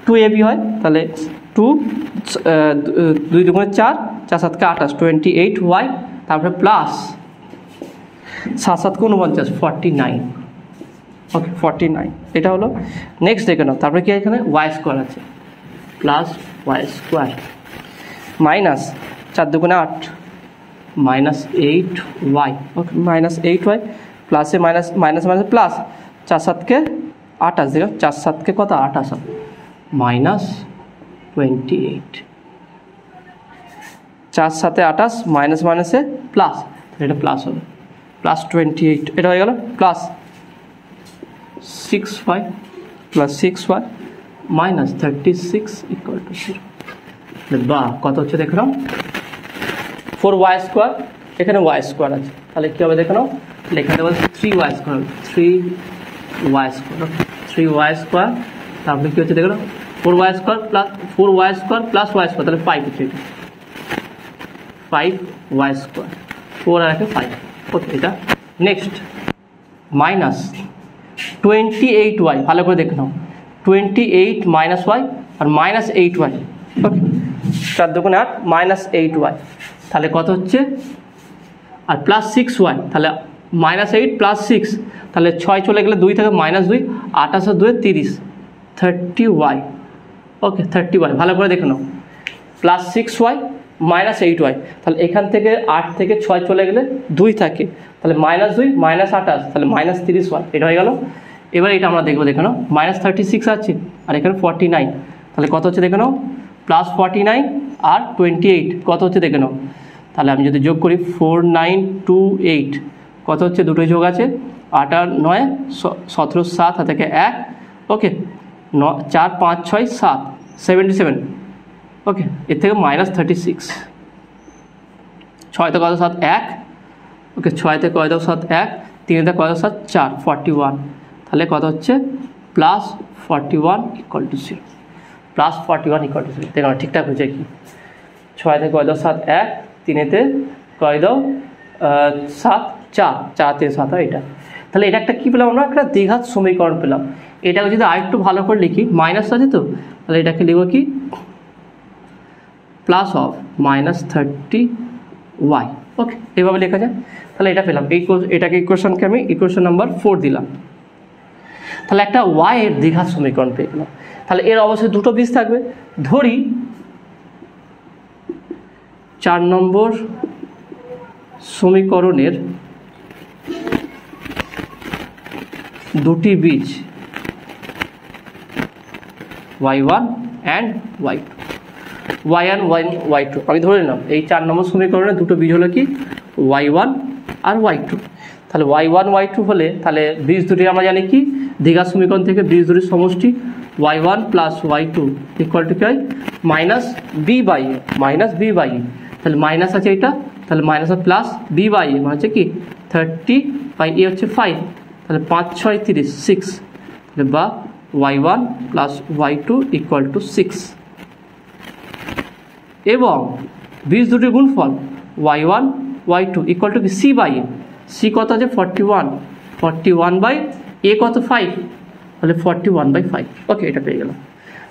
2ab হয় তাহলে 2 2 × 4 4 7 × 28 28y তারপরে প্লাস 7 7 × 49 49 ওকে 49 এটা হলো। নেক্সট দেখে নাও তারপরে কি এখানে ওয়াই স্কোয়ার আছে plus y square minus 4 2 × 8 -8y okay -8y প্লাসে মাইনাস মাইনাস মাইনাস প্লাস 4 7 কে 28 দেখো 4 7 কে কত 28 হবে -28 4 7 28 মাইনাস মাইনাসে প্লাস এটা প্লাস হবে প্লাস 28 এটা হয়ে গেল plus 6y plus 6y minus 36 = 0 বা কত হচ্ছে দেখো 4y² এখানে y² আছে তাহলে কি হবে দেখো নাও লেখাতে বলছে 3y² 3y² তারপরে কি হচ্ছে দেখো 4y² প্লাস y² তাহলে 5 হচ্ছে এটা 5y² 4 আর 5 ওকে এটা। নেক্সট মাইনাস 28y ভালো করে দেখে নাও 28 - y আর -8y ওকে 4 2 × 8 -8y তাহলে কত হচ্ছে আর প্লাস 6y তাহলে -8 প্লাস 6 তাহলে 6 চলে গেলে 2 থেকে -2 28 আর 2 30 30y ওকে 30y ভালো করে দেখে নাও প্লাস 6y -8y তাহলে এখান থেকে 8 থেকে 6 চলে গেলে 2 থাকে তাহলে -2 -28 তাহলে -30y এটা হয়ে গেল। এবার এটা আমরা দেখবো দেখে নাও -36 আছে আর এখানে 49 তাহলে কত হচ্ছে দেখে নাও প্লাস 49 আর 28 কত হচ্ছে দেখে নাও তাহলে আমি যদি যোগ করি 4928 কত হচ্ছে দুটোই যোগ আছে 8 আর 9 17 7 হাতে থেকে 1 ওকে 4 5 6 7 77 ওকে এর থেকে -36 6 থেকে কত 7 1 ওকে 6 থেকে কত 7 1 3 থেকে কত 7 4 41 তাহলে কত হচ্ছে প্লাস 41 = 0 প্লাস 41 = 0 দেখো ঠিকঠাক হয়েছে কি 6 থেকে কত 7 1 3 তে কত 7 4 4 থেকে 7 এটা তাহলে এটা একটা কি পেলাম আমরা একটা দ্বিঘাত সমীকরণ পেলাম। এটাকে যদি আরেকটু ভালো করে লিখি মাইনাস আছে তো তাহলে এটাকে লিখব কি প্লাস অফ -30y ওকে এইভাবে লেখা যায়। তাহলে এটা পেলাম এটাকে ইকুয়েশনকে আমি ইকুয়েশন নাম্বার 4 দিলাম। তাহলে একটা y এর দ্বিঘাত সমীকরণ পেয়ে গেলাম। তাহলে এর অবশ্যই দুটো বীজ থাকবে, ধরি 4 নম্বর সমীকরণের দুটি বীজ y1 and y2 y1 y2 আমি ধরে নিলাম এই 4 নম্বর সমীকরণের দুটো বীজ হলো কি y1 আর y2। তাহলে y1 y2 হলে তাহলে বীজ দুটি আমরা জানি কি দ্বিঘাত সমীকরণ থেকে বীজ দুটির সমষ্টি y1 + y2 = কি হয় -b/a তাহলে মাইনাস আছে এটা তাহলে মাইনাস আর প্লাস b/a মানে হচ্ছে কি 30/a হচ্ছে 5 তাহলে 5 6 30 6 তাহলে বা y1 + y2 = 6 এবং বীজ দুটির গুণফল y1 y2 = কি c/a c কত আছে 41/a কত 5 তাহলে 41/5 ওকে এটা পেয়ে গেলাম।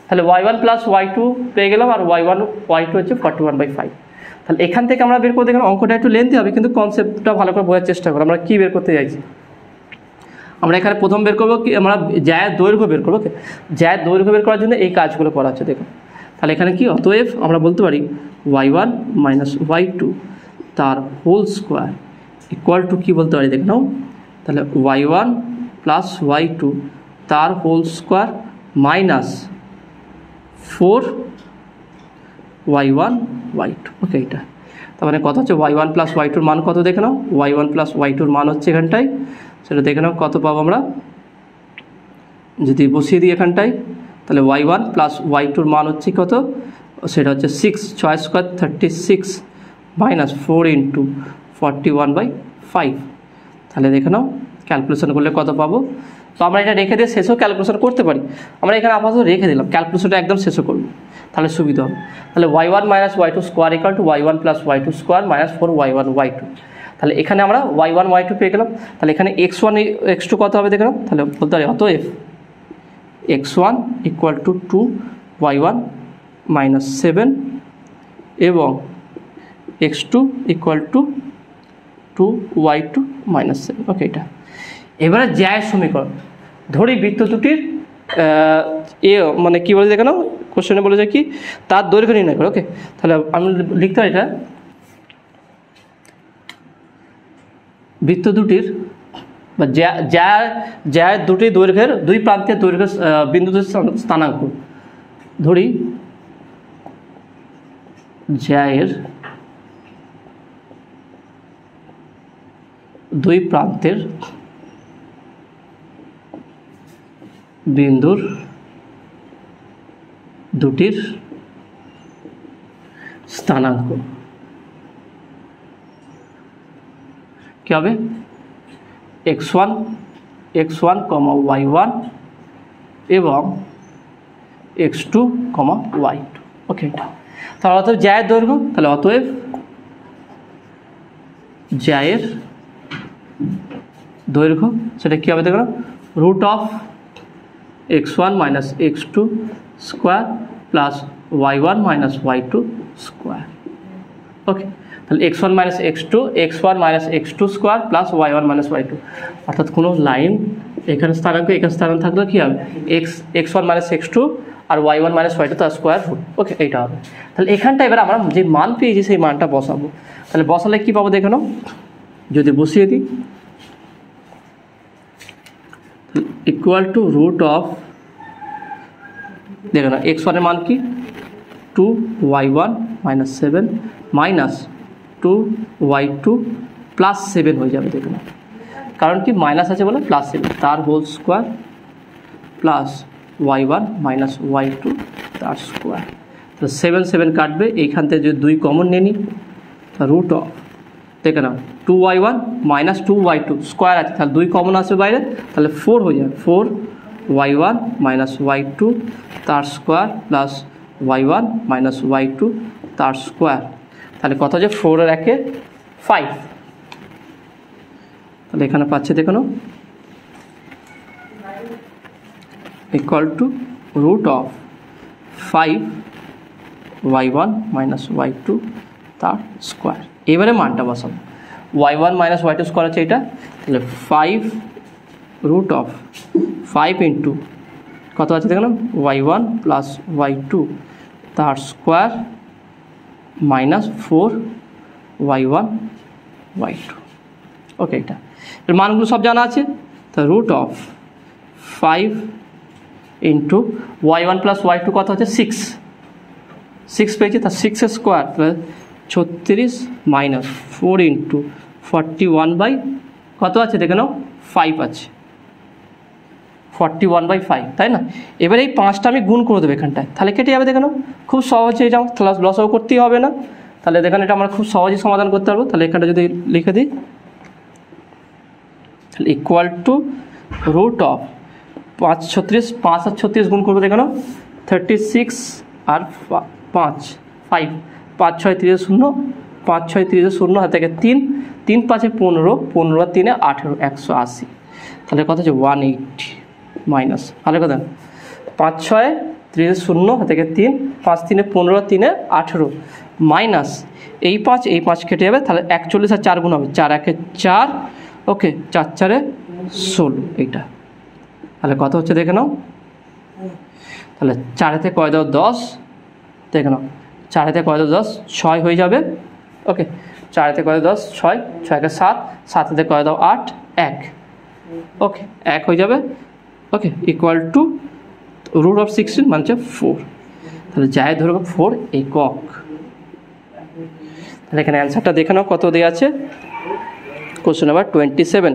তাহলে y1 + y2 পেয়ে গেলাম আর y1 y2 হচ্ছে 41/5। তাহলে এখান থেকে আমরা বের করে দেখলাম অঙ্কটা একটু লেন্থি হবে কিন্তু কনসেপ্টটা ভালো করে বোঝার চেষ্টা করো আমরা কি বের করতে চাইছি। আমরা এখানে প্রথম বের করবো কি, আমরা জ্যায়ের দৈর্ঘ্য বের করবো। জ্যায়ের দৈর্ঘ্য বের করার জন্য এই কাজগুলো করা হচ্ছে। দেখো তাহলে এখানে কি, অতএব আমরা বলতে পারি y1 মাইনাস y2 তার হোল স্কোয়ার ইকুয়াল টু কী বলতে পারি, দেখে নাও। তাহলে y1 প্লাস y2 তার whole square minus 4y1 y2। ওকে, এইটা তার মানে কত হচ্ছে y1 প্লাস y2 মান কত দেখে নাও। y1 প্লাস y2 মান হচ্ছে এখানটায়, সেটা দেখে নাও কত পাবো আমরা। যদি বসিয়ে দিই এখানটায়, তাহলে y1 প্লাস y2 মান হচ্ছে কত, সেটা হচ্ছে 6, 6 স্কোয়ার 36 মাইনাস 4 ইন্টু 41/5। তাহলে দেখে নাও ক্যালকুলেশন করলে কত পাবো। তো আমরা এটা রেখে দিয়ে শেষও ক্যালকুলেশন করতে পারি। আমরা এখানে আপাতত রেখে দিলাম, ক্যালকুলেশনটা একদম শেষও করবো, তাহলে সুবিধা হবে। তাহলে y1 minus y2 square equal to y1 plus y2 square minus 4y1 y2। তাহলে এখানে আমরা y1 y2 পেয়ে গেলাম। তাহলে এখানে x1 x2 কত হবে দেখে নাও। তাহলে বলতে পারি অতএব x1 equal to 2y1 minus 7 এবং x2 equal to 2y2 minus 7। ওকে, এটা এবারে জ্যায়ের সমীকরণ। ধরি বৃত্ত দুটির মানে কী বলে দেখে নাও, কোশ্চেনে বলে যায় কি, তার দৈর্ঘ্য নির্ণয় করে। ওকে, তাহলে আমি লিখতে পারি এটা, বৃত্ত দুটির বা জ্যায়ের দুটি দৈর্ঘ্যের দুই প্রান্তের দৈর্ঘ্য বিন্দুদের স্থানাঙ্ক। ধরি জ্যায়ের দুই প্রান্তের বিন্দুর দুটির স্থানাঙ্ক কি হবে, x1 y1 এবং x2 y2। ওকে, তাহলে অতএব জ্যায়ের দৈর্ঘ্য, তাহলে অতএব জ্যায়ের দৈর্ঘ্য সেটা কী হবে দেখো, root of x1 minus x2 square প্লাস y1 minus y2 square. Okay, তাহলে x1 মাইনাস x2 স্কোয়ার প্লাস y1 মাইনাস y2, অর্থাৎ কোনো লাইন এখানে স্থানাঙ্ক এখানে স্থানাঙ্ক থাকলে কী হবে, x1 মাইনাস x2 আর y1 মাইনাস y2 তার স্কোয়ার রুট। ওকে, এইটা হবে। তাহলে এখানটা এবার আমরা যে মান পেয়েছি সেই মানটা বসাবো। তাহলে বসালে কী পাবো দেখে নাও, যদি বসিয়ে দিই ইকুয়াল টু রুট অফ, দেখে না x1 এর মান কি 2y1 minus 7 minus 2y2 plus 7 হয়ে যাবে। দেখুন কারণ কি মাইনাস আছে বলে প্লাস 7 তার হোল স্কোয়ার প্লাস y1 মাইনাস y2 তার স্কোয়ার। তো 7 7 কাটবে, এইখান থেকে যদি 2 কমন নিয়ে নিই, রুট অফ দেখে নাও 2y1 মাইনাস 2y2 স্কোয়ার আছে, তাহলে 2 কমন আসবে বাইরে, তাহলে 4 হয়ে যাবে। 4y1 মাইনাস y2 তার স্কোয়ার প্লাস y1 মাইনাস y2 তার স্কোয়ার। তাহলে কত যে 4 আর 1 5। তাহলে এখানে পাচ্ছে দেখো equal to root of 5y1 minus y2 তার স্কোয়ার। এবারে মানটা বসাবো, y1 মাইনাস y2 স্কোয়ার আছে এটা, তাহলে 5 রুট অফ 5 ইন্টু কত আছে দেখলাম y1 প্লাস y2 তার স্কোয়ার মাইনাস 4y1 y2। ওকে, এটা এর মানগুলো সব জানা আছে। তো root of 5 into y1 plus y2 কত হচ্ছে 6 পেয়েছি, তার 6 square plus 36 minus 4 into 41 by কত আছে দেখে নাও 5 আছে, 41/5, তাই না। এবার এই 5টা আমি গুণ করে দেবো এখানটায়, তাহলে কেটে যাবে দেখে নাও, খুব সহজ হয়ে যাও, তাহলে লসও করতেই হবে না। তাহলে দেখেন এটা আমরা খুব সহজেই সমাধান করতে পারবো। তাহলে এখানটা যদি লিখে দিই, তাহলে ইকুয়াল টু রুট অফ 5 আর 36 গুণ করবো দেখে নাও 36 আর 5 5 5 6 30 0 5 6 30 0 হাত থেকে 3 3 5 15 15 3 18 180। তাহলে কত হচ্ছে 180 মাইনাস, ভালো কথা 5 6 30 0 হাত থেকে 3 5 3 15 3 18 মাইনাস এই 5 কেটে যাবে, তাহলে 41 আর 4 গুণ হবে 4 1 4। ওকে, 4 4 16 এইটা, তাহলে কত হচ্ছে দেখে নাও। তাহলে 4-তে কয় দাও 10, দেখে নাও 4-তে কয় দাও 10, 6 হয়ে যাবে। ওকে, 4-তে কয় দাও 10, 6, 6-কে 7, 7-তে কয় দাও 8, 1। ওকে, 1 হয়ে যাবে। ওকে, ইকুয়াল টু রুট অফ 16 মানে হচ্ছে 4। তাহলে জায়ের দৈর্ঘ্য 4 একক। তাহলে এখানে অ্যান্সারটা দেখে নাও কত দেওয়া আছে। কোশ্চেন নাম্বার 27,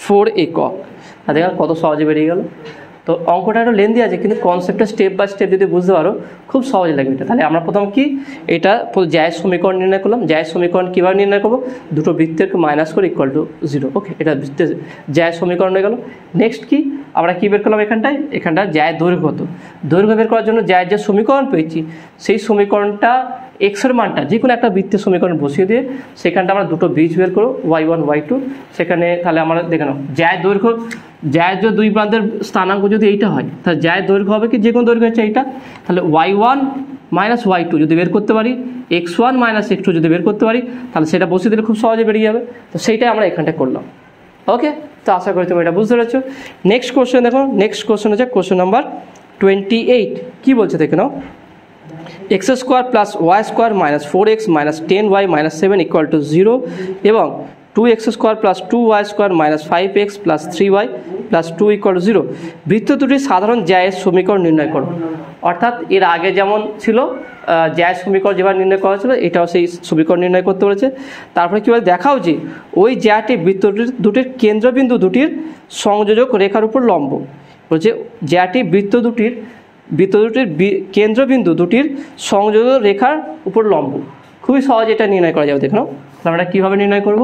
4 একক। আর দেখো কত সহজে বেরিয়ে গেল। তো অঙ্কটা একটু লেন্দি আছে, কিন্তু কনসেপ্টটা স্টেপ বাই স্টেপ যদি বুঝতে পারো খুব সহজ লাগবে এটা। তাহলে আমরা প্রথম কি এটা জায়ের সমীকরণ নির্ণয় করলাম। জায়ের সমীকরণ কীভাবে নির্ণয় করবো, দুটো বৃত্তের মাইনাস করে ইকুয়াল টু 0। ওকে, এটা বৃত্তের জায়ের সমীকরণ হয়ে গেল। নেক্সট কি আমরা কী বের করলাম, এখানটা জায়ের দৈর্ঘ্য কত। দৈর্ঘ্য বের করার জন্য জায়ের যে সমীকরণ পেয়েছি সেই সমীকরণটা এক্সের মানটা যে কোনো একটা বৃত্তের সমীকরণ বসিয়ে দিয়ে সেখানটা আমরা দুটো বীজ বের করো, y1 y2। সেখানে তাহলে আমরা দেখে নাও জায়ের দৈর্ঘ্য, জায়ের যে দুই প্রান্তের স্থানাঙ্ক যদি এইটা হয় তাহলে জায়ের দৈর্ঘ্য হবে কি, যে কোনো দৈর্ঘ্য হচ্ছে এইটা। তাহলে y1 মাইনাস y2 যদি বের করতে পারি, x1 মাইনাস x2 যদি বের করতে পারি, তাহলে সেটা বসিয়ে দিলে খুব সহজে বেরিয়ে যাবে। তো সেইটাই আমরা এখানটা করলাম। ওকে, তো আশা করি তুমি এটা বুঝতে পেরেছো। নেক্সট কোশ্চেন দেখো, নেক্সট কোশ্চেন হচ্ছে কোশ্চেন নাম্বার 28। কী বলছে দেখে নাও, x² plus y² minus 4x minus 10y minus 7 equal to 0 এবং 2x² plus 2y² minus 5x plus 3y plus 2 equal to 0। বৃত্ত দুটির সাধারণ জায়ের সমীকরণ নির্ণয় করো। অর্থাৎ এর আগে যেমন ছিল জায়ের সমীকরণ যেভাবে নির্ণয় করা ছিল, এটাও সেই সমীকরণ নির্ণয় করতে বলেছে। তারপরে কীভাবে দেখাও যে ওই জায়টি বৃত্ত দুটির কেন্দ্রবিন্দু দুটির সংযোজক রেখার উপর লম্ব। বলছে জায়টি বৃত্ত দুটির কেন্দ্রবিন্দু দুটির সংযোজক রেখার উপর লম্ব। খুবই সহজ এটা নির্ণয় করা যাবে। দেখো আমরা কীভাবে নির্ণয় করব,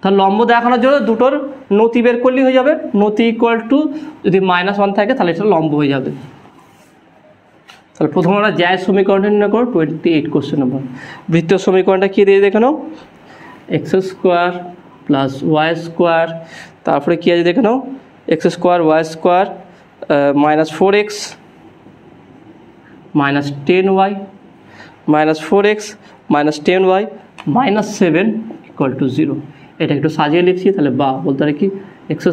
তাহলে লম্ব দেখানোর জন্য দুটোর নতি বের করলেই হয়ে যাবে। নতি ইকুয়াল টু যদি -1 থাকে তাহলে এটা লম্ব হয়ে যাবে। তাহলে প্রথম আমরা জায়ের সমীকরণটা নির্ণয় করব। 28 কোশ্চেন নম্বর। বৃত্তীয় সমীকরণটা কী দিয়ে দেখে নাও, x² প্লাস y², তারপরে কী আছে দেখে নাও x² y² minus 4x minus 10y minus 4x minus 10y minus 7 equal to 0। এটা একটু সাজিয়ে লিখছি, তাহলে বা বলতে পারে কি x²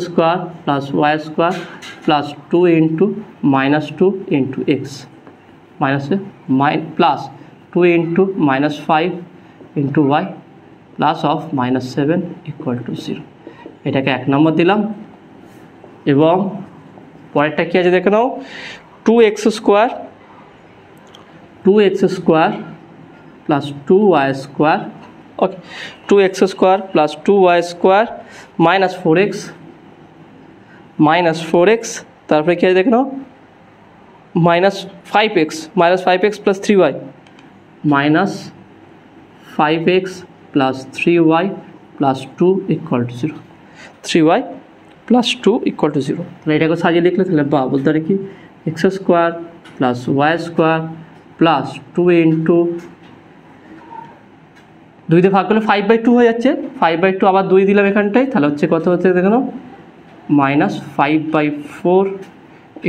plus y² plus 2 into minus 2 into x minus plus 2 into minus 5 into y plus of minus 7 equal to 0। এটাকে 1 নম্বর দিলাম। এবং পরেরটা কী আছে দেখে নাও, 2x² plus 2y²। Okay, 2x² plus 2y² minus 4x তারপরে কী আছে দেখে নাও minus 5x plus 3y minus 5x plus 3y plus 2 equal to 0। 3y plus 2 equal to 0। তাহলে এটাকে সাজিয়ে লিখলে তাহলে বা বলতে পারে কি x² plus y² plus 2 into 2 দিয়ে ভাগ করলে 5/2 হয়ে যাচ্ছে। 5/2 আবার 2 দিলাম এখানটায়, তাহলে হচ্ছে কত হচ্ছে দেখে নাও minus 5/4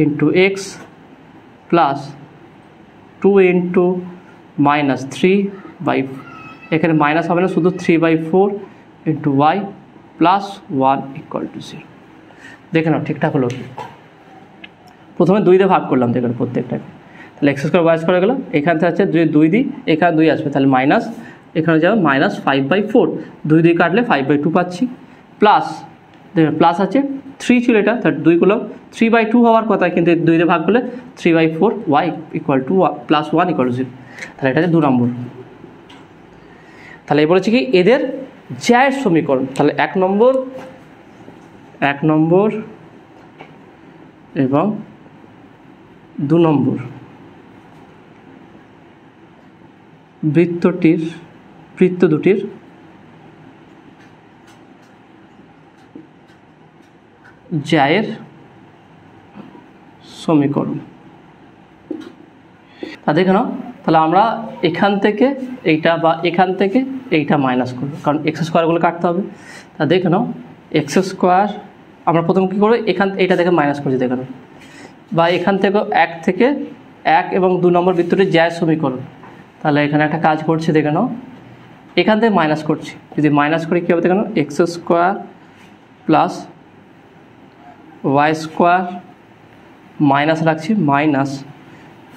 into x plus 2 into minus 3/, এখানে মাইনাস হবে না, শুধু 3/4 into y plus 1 equal to 0। দেখে নাও ঠিকঠাক হলো কি। প্রথমে 2 দিয়ে ভাগ করলাম দেখুন প্রত্যেকটাকে, তাহলে x² y² হয়ে গেলো। এখান থেকে আছে 2 দিই, এখানে 2 আসবে, তাহলে মাইনাস এখানে যাবে মাইনাস 5/4, 2 কাটলে 5/2 পাচ্ছি। প্লাস প্লাস আছে 3 ছিল এটা, তাহলে 2 করলাম 3/2 হওয়ার কথা, কিন্তু 2 দিয়ে ভাগ করলে 3/4 y equal two plus 1 equal to 0। তাহলে এটা হচ্ছে 2 নম্বর। তাহলে এ বলেছে কি এদের জায়ের সমীকরণ। তাহলে 1 নম্বর এবং 2 নম্বর বৃত্ত দুটির জায়ের সমীকরণ। তা দেখে নাও, তাহলে আমরা এখান থেকে এইটা বা এখান থেকে এইটা মাইনাস করবো, কারণ x² কাটতে হবে। তা দেখে নাও x² আমরা প্রথম কী করবো, এইটা থেকে মাইনাস করছি দেখে নাও, বা এখান থেকে 1 এবং 2 নম্বর বৃত্তটির জায়ের সমীকরণ। তাহলে এখানে একটা কাজ করছি দেখে নাও, এখান থেকে মাইনাস করছি, যদি মাইনাস করি কী হবে দেখো, x square plus y square minus রাখছি মাইনাস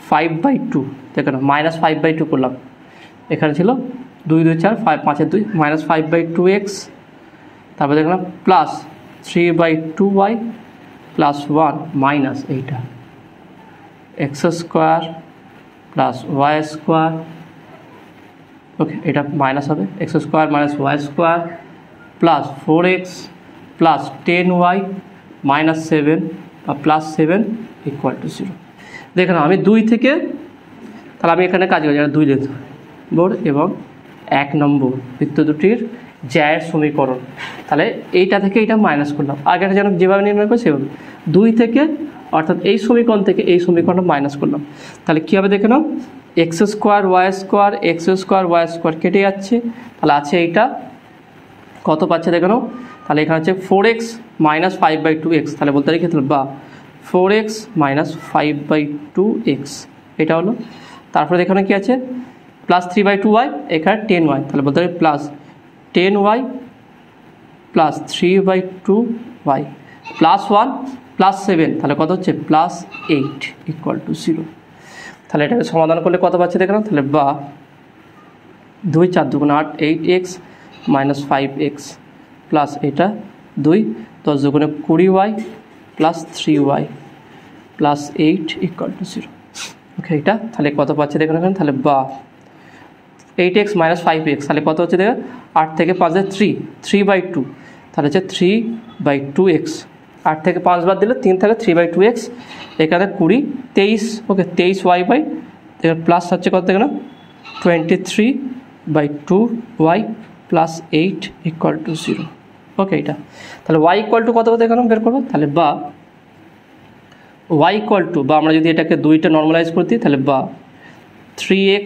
5/2, দেখো না -5/2 করলাম, এখানে ছিল 2 2 4 5 5 2 -5/2x, তারপরে দেখলাম প্লাস 3/2y প্লাস 1 মাইনাস এইটা x square plus y square, okay এটা মাইনাস হবে x square minus y square plus 4x plus 10y minus 7 বা প্লাস 7 ইকুয়াল টু 0। দেখুন আমি 2 থেকে, তাহলে আমি এখানে কাজ করি, 2 লিখতে বোর্ড এবং 1 নম্বর বৃত্ত দুটির জ্যায়ের সমীকরণ, তাহলে এইটা থেকে এইটা মাইনাস করলাম, আগে যেন যেভাবে নির্ণয় করি সেভাবে 2 থেকে, অর্থাৎ এই সমীকরণ থেকে এই সমীকরণটা মাইনাস করলাম, তাহলে কী হবে দেখে নাও, এক্স স্কোয়ার ওয়াই স্কোয়ার কেটে যাচ্ছে, তাহলে আছে এইটা কত পাচ্ছে দেখে নাও, তাহলে এখানে হচ্ছে 4x মাইনাস 5/2x, তাহলে বলতে পারি ক্ষেত্রে বা 4x মাইনাস 5/2x এটা হলো, তারপরে এখানে কী আছে প্লাস 3/2y, এখানে 10y, তাহলে বলতে পারি plus 10y plus 3/2y plus 1 plus 7, তাহলে কত হচ্ছে প্লাস 8 ইকুয়াল টু 0। তাহলে এটাকে সমাধান করলে কত পাচ্ছে দেখে নাও, তাহলে বা 2 4 2 8 8x মাইনাস 5x প্লাস এটা 2 10 2 20y plus 3y plus 8 equal to 0। Okay এটা তাহলে কত পাচ্ছে দেখুন এখানে, তাহলে বা 8x মাইনাস 5x, তাহলে কত হচ্ছে দেখো 8 থেকে 5 3/2, তাহলে হচ্ছে 3/2x, 8 থেকে 5 বাদ দিলে 3 থেকে 3/2x, এখানে 20 23, ওকে 23y বাই প্লাস হচ্ছে কত দেখো 23/2y plus 8 equal to 0। Okay এটা তাহলে y ইকুয়াল টু কত দেখো বের করবো, তাহলে বা y ইকুয়াল টু, বা আমরা যদি এটাকে 2টা নর্মালাইজ করতে তাহলে বা 3x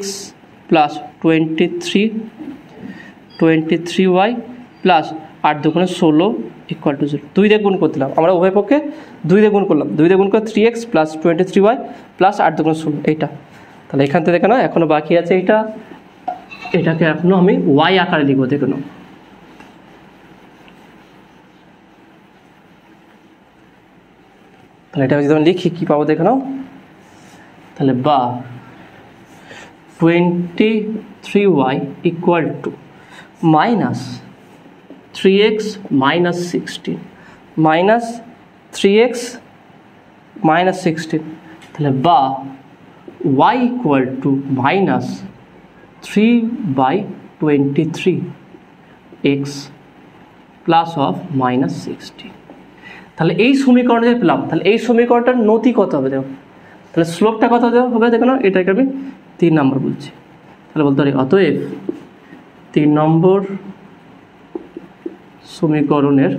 plus 23y plus 8 2 16 equal to 0। 2 দিয়ে গুণ করলাম আমরা উভয় পক্ষে, 2 দিয়ে গুণ করলাম, 2 দিয়ে গুণ করে 3x প্লাস 23y প্লাস 8 2 16 এইটা, তাহলে এখান থেকে দেখো না এখনও বাকি আছে এইটা, এটাকে এখনও আমি y আকারে লিখবো দেখো না, তাহলে এটা যদি আমি লিখি কী পাবো দেখো নাও, তাহলে বা 23y equal to minus 3x minus 16 minus 3x minus 16, তাহলে বা y equal two minus 3/23x plus of minus 16। তাহলে এই সমীকরণ যে পেলাম, তাহলে এই সমীকরণটার নতি কত হবে দেখো, তাহলে স্লোপটা কত হবে দেখো না, এটাকে আমি 3 নম্বর বলছি, তাহলে বলতে পারি অতএব 3 নম্বর সমীকরণের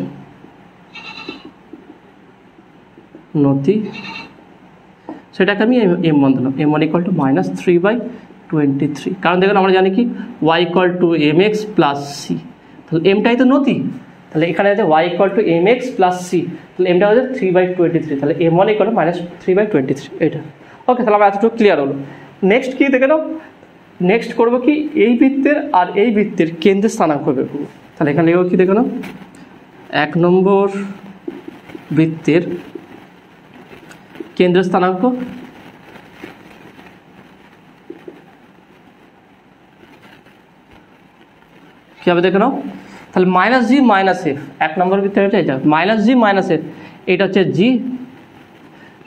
নতি, সেটাকে আমি m1 দিলাম, m1 ইকুয়াল টু মাইনাস 3/23, কারণ দেখুন আমরা জানি কি y equal to mx plus c, তাহলে এমটাই তো নতি, তাহলে এখানে আছে y equal to mx plus c, তাহলে এমটা হচ্ছে 3/23, তাহলে m1 ইকুয়াল টু মাইনাস 3/23 এটা। ওকে তাহলে আমার এতটুকু ক্লিয়ার হলো। নেক্সট কি দেখে নাও, নেক্সট করবো কি এই বৃত্তের আর এই বৃত্তের কেন্দ্রের স্থানাঙ্ক বের করবো, তাহলে এখানে লিখবো কি দেখো নাও, 1 নম্বর বৃত্তের কেন্দ্রের স্থানাঙ্ক, কি হবে দেখে নাও, তাহলে মাইনাস জি মাইনাস এফ, 1 নম্বর বৃত্তের হচ্ছে এটা মাইনাস জি মাইনাস এফ, এটা হচ্ছে জি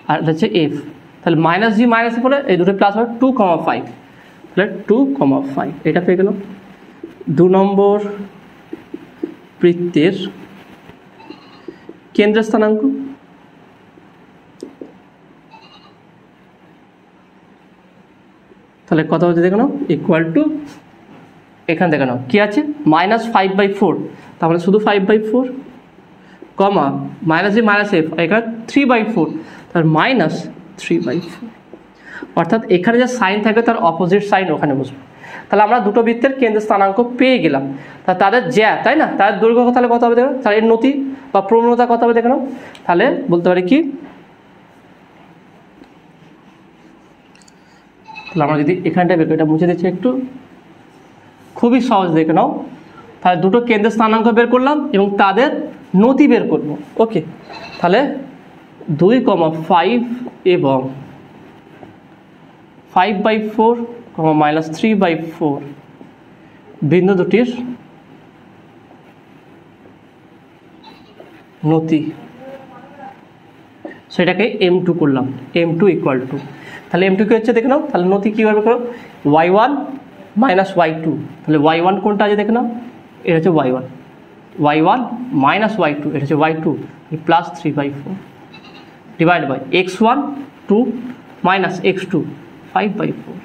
আর এটা হচ্ছে এফ, তাহলে মাইনাস জি মাইনাস এফ হলে এই দুটো প্লাস হবে 2,5, তাহলে 2,5 এটা পেয়ে গেল 2 নম্বর বৃত্তের কেন্দ্রের স্থানাঙ্ক। তাহলে কত হচ্ছে দেখো ইকুয়াল টু, এখানে দেখো নাও কী আছে মাইনাস 5/4, তাহলে শুধু 5/4 কমা মাইনাস জি মাইনাস এফ, এখানে 3/4, তার মাইনাস 3/4, অর্থাৎ এখানে যে সাইন থাকে তার অপোজিট সাইন ওখানে বসবে। তাহলে আমরা দুটো বৃত্তের কেন্দ্রের স্থানাঙ্ক পেয়ে গেলাম, তা তাদের জ্যা তাই না, তাদের দৈর্ঘ্য তাহলে কত হবে দেখো, তাহলে এর নতি বা প্রবণতা কত হবে দেখো নাও, তাহলে বলতে পারি কি, তাহলে আমরা যদি এখানটা বের করি, এটা মুছে দিচ্ছি একটু, খুবই সহজ, দেখে নাও। তাহলে দুটো কেন্দ্রের স্থানাঙ্ক বের করলাম এবং তাদের নতি বের করব। ওকে, তাহলে 2,5 এবং 5/4, -3/4 বিন্দু দুটির নতি, সেটাকে m2 করলাম। m2 = তাহলে m2 কি হচ্ছে দেখে নাও। তাহলে নতি কীভাবে করো, y1 - y2। তাহলে y1 কোনটা আছে দেখে নাও, এটা হচ্ছে y1, y1 - y2 এটা হচ্ছে y2 +3/4 divide by x1 2 x2 5/4,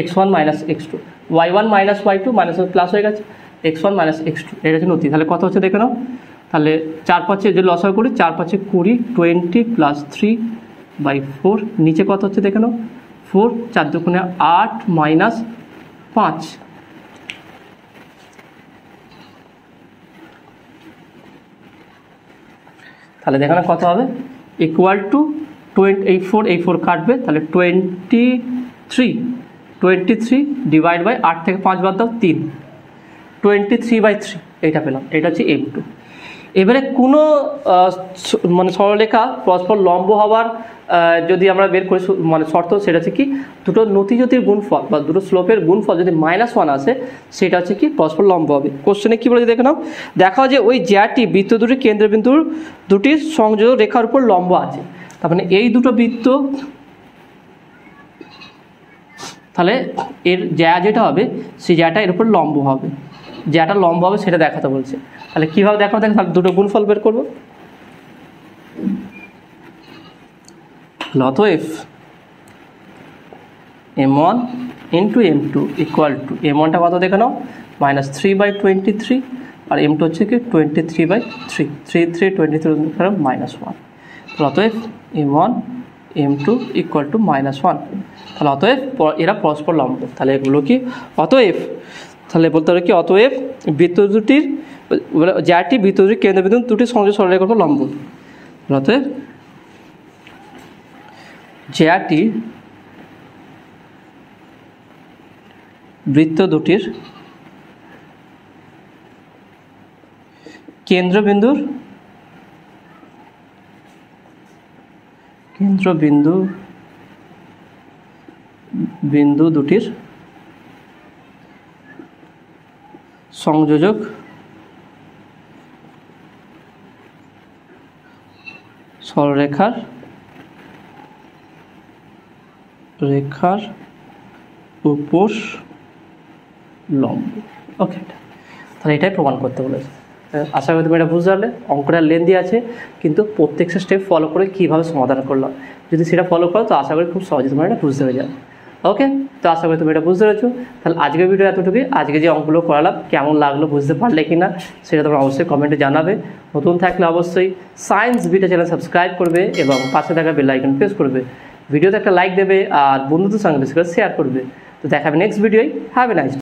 x1 - x2, y1 - y2 plus হয়ে গেছে, x1 - x2 এটা হচ্ছে নতি। তাহলে কত হচ্ছে দেখে নাও। তাহলে 4×5 যদি লসাগু করি, 4×5 20, 20 + 3/4, নিচে কত হচ্ছে দেখে নাও, 4, 4 দুগুণে 8 - 5, তাহলে দেখে নাও কত হবে, = এই 4 কাটবে, তাহলে 23 ডিভাইড বাই 8 থেকে 5 বাদ দাও 3, 23/3 এইটা পেলাম। এটা হচ্ছে m2। এবারে কোনো মানে সরলরেখা পরস্পর লম্ব হওয়ার যদি আমরা বের করি মানে শর্ত, সেটা হচ্ছে কি, দুটো নতি যদি গুণফল বা দুটো স্লোপের গুণফল যদি -1 আসে, সেটা হচ্ছে কি পরস্পর লম্ব হবে। কোশ্চেনে কী বলেছে দেখে নাও, দেখাও যে ওই জ্যাটি বৃত্ত দুটির কেন্দ্রবিন্দুর দুটির সংযোগ রেখার উপর লম্ব আছে। তার মানে এই দুটো বৃত্ত, তাহলে এর যেটা হবে সেই জ্যাটা এর উপর লম্ব হবে, যেটা লম্ব হবে সেটা দেখাতে বলছে। তাহলে কীভাবে দেখাবো, তাহলে দুটো গুণফল বের করবো। অতএব m1 × m2 = m1টা কত দেখে নাও, -3/23, আর m2 হচ্ছে কি 23/3, 3 -1। অতএব m1 m2 = -1। তাহলে অতএব এরা পরস্পর লম্ব। তাহলে এগুলো কি, অতএব তাহলে বলতে হবে কি, অতএব বৃত্ত দুটির জ্যাটি বৃত্ত দুটির কেন্দ্রবিন্দু দুটির সংযোগ সরলরেখার উপর লম্ব। অতএব জ্যাটি বৃত্ত দুটির বিন্দু দুটির সংযোজক সরলরেখার উপর লম্ব। ওকে, তাহলে এটাই প্রমাণ করতে বলেছে। আশা করি তুমি এটা বুঝতে পারলে। অঙ্কটা লেন্দি আছে, কিন্তু প্রত্যেকটা স্টেপ ফলো করে কীভাবে সমাধান করলাম, যদি সেটা ফলো করো তো আশা করি খুব সহজে তোমরা এটা বুঝতে পেরে যাবে। ওকে, তো আশা করি তুমি এটা বুঝতে পেরেছো। তাহলে আজকের ভিডিও এতটুকুই। আজকে যে অঙ্কগুলো করালাম কেমন লাগলো, বুঝতে পারলে কি না সেটা তোমরা অবশ্যই কমেন্টে জানাবে। নতুন থাকলে অবশ্যই সায়েন্স বিটা চ্যানেল সাবস্ক্রাইব করবে এবং পাশে থাকা বেল আইকন প্রেস করবে। ভিডিওতে একটা লাইক দেবে আর বন্ধুদের সঙ্গে বেশি করে শেয়ার করবে। তো দেখাবে নেক্সট ভিডিওয়। Have a nice day.